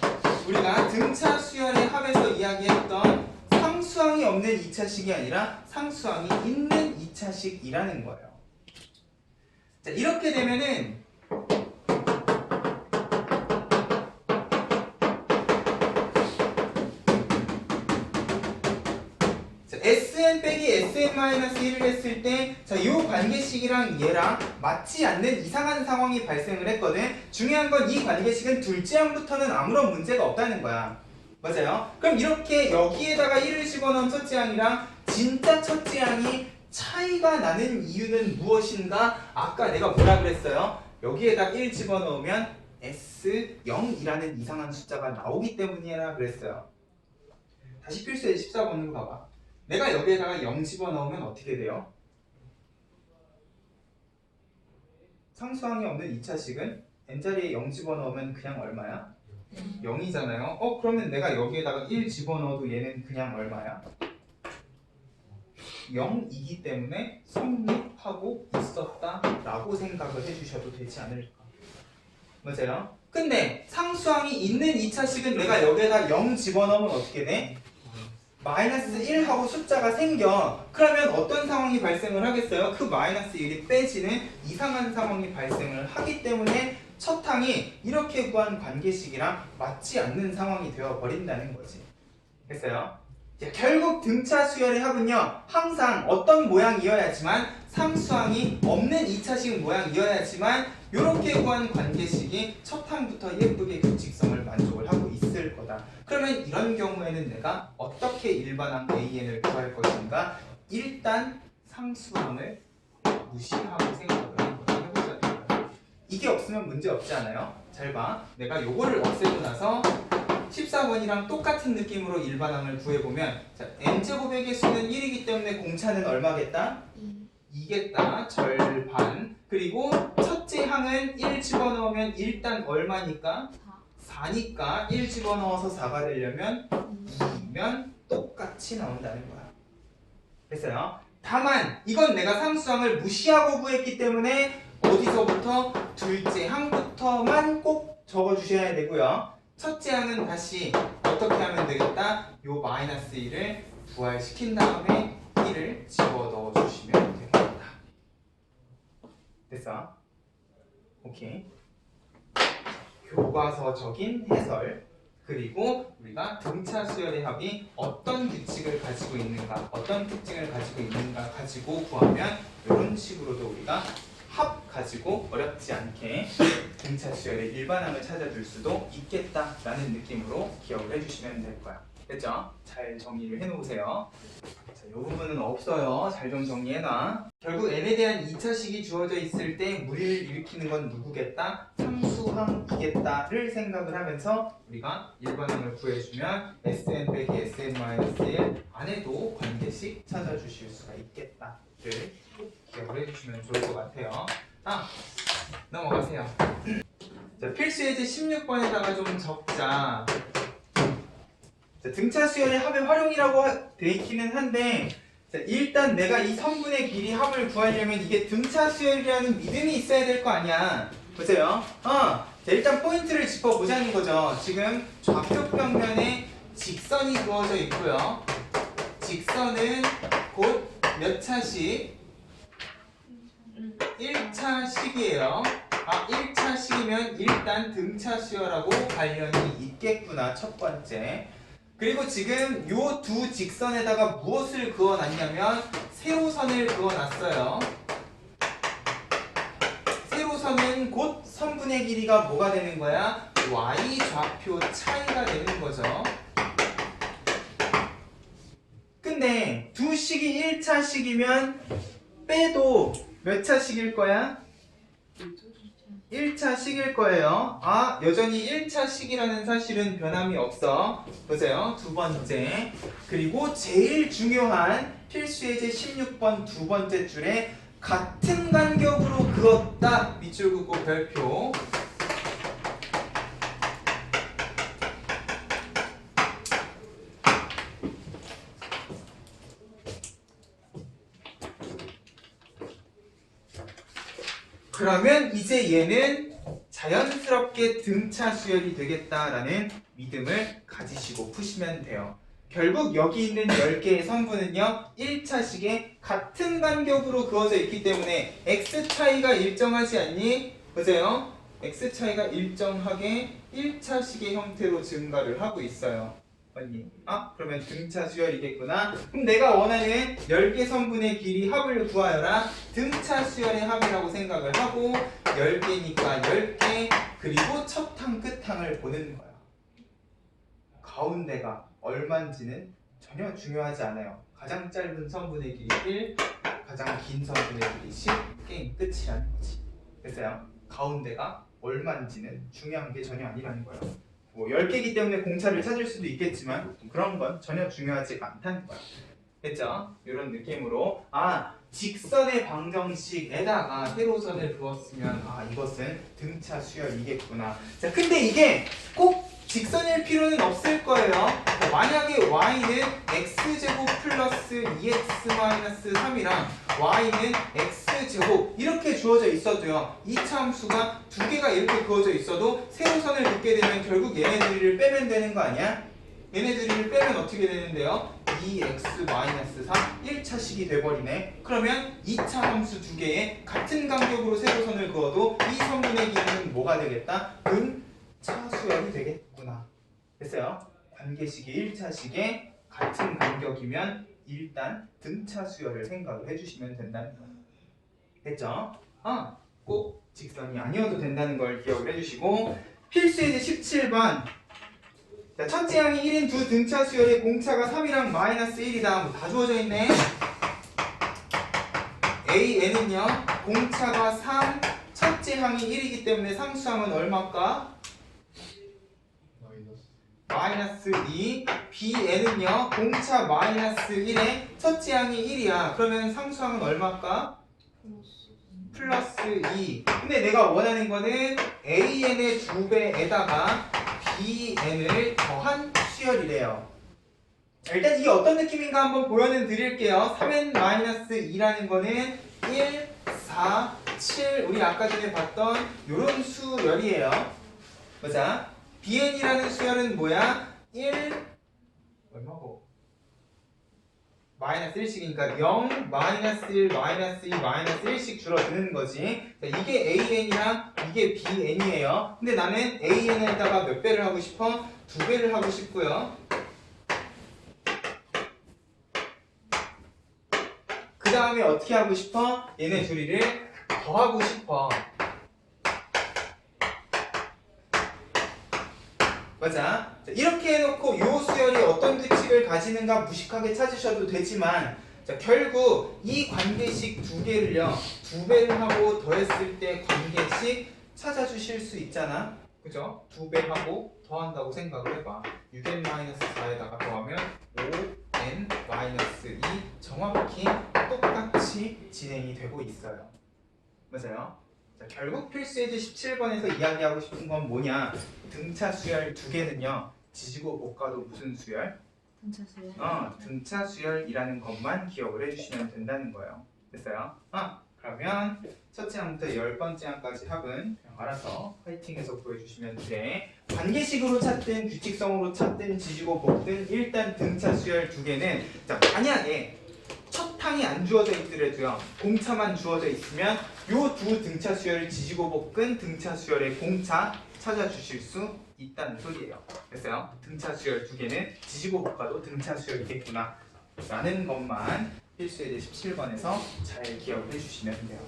우리가 등차 수열의 합에서 이야기했던 상수항이 없는 2차식이 아니라 상수항이 있는 2차식이라는 거예요. 자, 이렇게 되면은 SN 빼기 SN-1을 했을 때 이 관계식이랑 얘랑 맞지 않는 이상한 상황이 발생을 했거든. 중요한 건 이 관계식은 둘째 항부터는 아무런 문제가 없다는 거야. 맞아요? 그럼 이렇게 여기에다가 1을 집어넣은 첫째 항이랑 진짜 첫째 항이 차이가 나는 이유는 무엇인가? 아까 내가 뭐라 그랬어요? 여기에다 1 집어넣으면 S0이라는 이상한 숫자가 나오기 때문이라 그랬어요. 다시 필수의 14번으로 가봐. 내가 여기에다가 0 집어넣으면 어떻게 돼요? 상수항이 없는 2차식은 n자리에 0 집어넣으면 그냥 얼마야? 0이잖아요. 그러면 내가 여기에다가 1 집어넣어도 얘는 그냥 얼마야? 0이기 때문에 성립하고 있었다라고 생각을 해주셔도 되지 않을까. 맞아요? 근데 상수항이 있는 2차식은 내가 여기에다 0 집어넣으면 어떻게 돼? 마이너스 1하고 숫자가 생겨. 그러면 어떤 상황이 발생을 하겠어요? 그 마이너스 1이 빼지는 이상한 상황이 발생을 하기 때문에 첫 항이 이렇게 구한 관계식이랑 맞지 않는 상황이 되어버린다는 거지. 됐어요? 결국 등차 수열의 합은요, 항상 어떤 모양이어야지만 상수항이 없는 2차식 모양이어야지만 이렇게 구한 관계식이 첫 항부터 예쁘게 규칙성을 만족을 하고 있을 거다. 그러면 이런 경우에는 내가 어떻게 일반항 AN을 구할 것인가? 일단 상수항을 무시하고 생각을 한번 해보자. 이게 없으면 문제 없지 않아요? 잘 봐. 내가 요거를 없애고 나서 14번이랑 똑같은 느낌으로 일반항을 구해보면, 자, n제곱의 개수는 1이기 때문에 공차는 얼마겠다? 2겠다. 절반. 그리고 첫째 항은 1 집어넣으면 일단 얼마니까? 4니까 1 집어넣어서 4가 되려면 2면 똑같이 나온다는 거야. 됐어요? 다만 이건 내가 상수항을 무시하고 구했기 때문에 어디서부터? 둘째 항부터만 꼭 적어주셔야 되고요. 첫째 항은 다시 어떻게 하면 되겠다? 요 마이너스 1을 부활시킨 다음에 1을 집어넣어 주시면 되겠다. 됐어? 오케이. 교과서적인 해설, 그리고 우리가 등차 수열의 합이 어떤 규칙을 가지고 있는가, 어떤 특징을 가지고 있는가 가지고 구하면 이런 식으로도 우리가 합 가지고 어렵지 않게 등차 수열의 일반항을 찾아줄 수도 있겠다라는 느낌으로 기억을 해주시면 될 거야. 됐죠? 잘 정리를 해놓으세요. 자, 이 부분은 없어요. 잘 좀 정리해놔. 결국 n에 대한 2차식이 주어져 있을 때 무리를 일으키는 건 누구겠다? 상수항이겠다를 생각을 하면서 우리가 일반항을 구해주면 Sn 빼기 Sn-1 안에도 관계식 찾아주실 수가 있겠다를 기억을 해주시면 좋을 것 같아요. 넘어가세요. 자, 필수 예제 16번에다가 좀 적자. 자, 등차 수열의 합의 활용이라고 돼 있기는 한데, 자, 일단 내가 이 성분의 길이 합을 구하려면 이게 등차 수열이라는 믿음이 있어야 될 거 아니야. 보세요. 자, 일단 포인트를 짚어보자는 거죠. 지금 좌표평면에 직선이 그어져 있고요. 직선은 곧 몇 차식? 1차식이에요. 1차식이면 일단 등차 수열하고 관련이 있겠구나. 첫 번째. 그리고 지금 요 두 직선에다가 무엇을 그어놨냐면 세로선을 그어놨어요. 세로선은 곧 선분의 길이가 뭐가 되는 거야? y 좌표 차이가 되는 거죠. 근데 두 식이 1차식이면 빼도 몇 차식일 거야? 1차식일 거예요. 여전히 1차식이라는 사실은 변함이 없어. 보세요. 두 번째. 그리고 제일 중요한 필수 예제 16번 두 번째 줄에 같은 간격으로 그었다. 밑줄 긋고 별표. 그러면 이제 얘는 자연스럽게 등차 수열이 되겠다라는 믿음을 가지시고 푸시면 돼요. 결국 여기 있는 10개의 성분은요 1차식에 같은 간격으로 그어져 있기 때문에 x 차이가 일정하지 않니? 보세요. x 차이가 일정하게 1차식의 형태로 증가를 하고 있어요. 맞니? 그러면 등차 수열이겠구나. 그럼 내가 원하는 10개 성분의 길이 합을 구하여라. 등차 수열의 합이라고 생각을 하고 10개니까 10개, 그리고 첫 항 끝항을 보는 거야. 가운데가 얼마인지는 전혀 중요하지 않아요. 가장 짧은 성분의 길이 1, 가장 긴 선 그려주듯이 게임 끝이라는 거지. 됐어요? 가운데가 얼마인지는 중요한 게 전혀 아니라는 거예요. 뭐 10개이기 때문에 공차를 찾을 수도 있겠지만 그런 건 전혀 중요하지 않다는 거야. 됐죠? 이런 느낌으로 직선의 방정식에다가 세로선을 그었으면 이것은 등차 수열이겠구나. 자, 근데 이게 꼭 직선일 필요는 없을 거예요. 만약에 y는 x제곱 플러스 2x-3이랑 y는 x제곱 이렇게 주어져 있어도요. 이차 함수가 두 개가 이렇게 그어져 있어도 세로선을 긋게 되면 결국 얘네들을 빼면 되는 거 아니야? 얘네들을 빼면 어떻게 되는데요? 2x-3 1차식이 돼버리네. 그러면 2차 함수 두 개에 같은 간격으로 세로선을 그어도 이 성분의 기능은 뭐가 되겠다? 등차 수열이 되겠구나. 됐어요? 관계식이 1차식에 같은 간격이면 일단 등차 수열을 생각을 해주시면 된다는 거예요. 됐죠? 꼭 직선이 아니어도 된다는 걸 기억을 해주시고 필수예제 17번 자, 첫째 항이 1인 두 등차 수열의 공차가 3이랑 마이너스 1이다. 뭐 다 주어져 있네. AN은요, 공차가 3, 첫째 항이 1이기 때문에 상수항은 얼마일까? 마이너스 2. BN은요, 공차 마이너스 1에 첫째 항이 1이야. 그러면 상수항은 얼마일까? 플러스 2. 근데 내가 원하는 거는 AN의 2배에다가 BN을 더한 수열이래요. 자, 일단 이게 어떤 느낌인가 한번 보여는 드릴게요. 3n-2라는 거는 1, 4, 7 우리 아까 전에 봤던 요런 수열이에요. 보자. BN이라는 수열은 뭐야? 1 얼마고? 마이너스 1씩이니까 0, 마이너스 1, 마이너스 2, 마이너스 1씩 줄어드는 거지. 자, 이게 AN이랑 이게 BN이에요. 근데 나는 AN에다가 몇 배를 하고 싶어? 2배를 하고 싶고요. 그 다음에 어떻게 하고 싶어? 얘네 둘이를 더하고 싶어. 맞아. 자, 이렇게 해놓고 요 수열이 어떤 규칙을 가지는가 무식하게 찾으셔도 되지만 자, 결국 이 관계식 두 개를요 2배를 하고 더했을 때 관계식 찾아주실 수 있잖아. 그죠? 2배 하고 더한다고 생각을 해봐. 6n-4에다가 더하면 5n-2 정확히 똑같이 진행이 되고 있어요. 맞아요? 자, 결국 필수예제 17번에서 이야기하고 싶은 건 뭐냐? 등차 수열 두 개는요 지지고 못 가도 무슨 수열? 등차 수열. 등차 수열이라는 것만 기억을 해주시면 된다는 거예요. 됐어요? 그러면 첫째 항부터 10번째 항까지 합은 그냥 알아서 화이팅해서 구해주시면 돼. 관계식으로 찾든 규칙성으로 찾든 지지고 볶든 일단 등차 수열 두 개는 자, 만약에 첫 항이 안 주어져 있더라도요 공차만 주어져 있으면 요 두 등차 수열을 지지고 볶은 등차 수열의 공차 찾아주실 수 있다는 소리예요. 됐어요? 등차 수열 두 개는 지지고 볶아도 등차 수열이겠구나 라는 것만 필수예제 17번에서 잘 기억을 해주시면 돼요.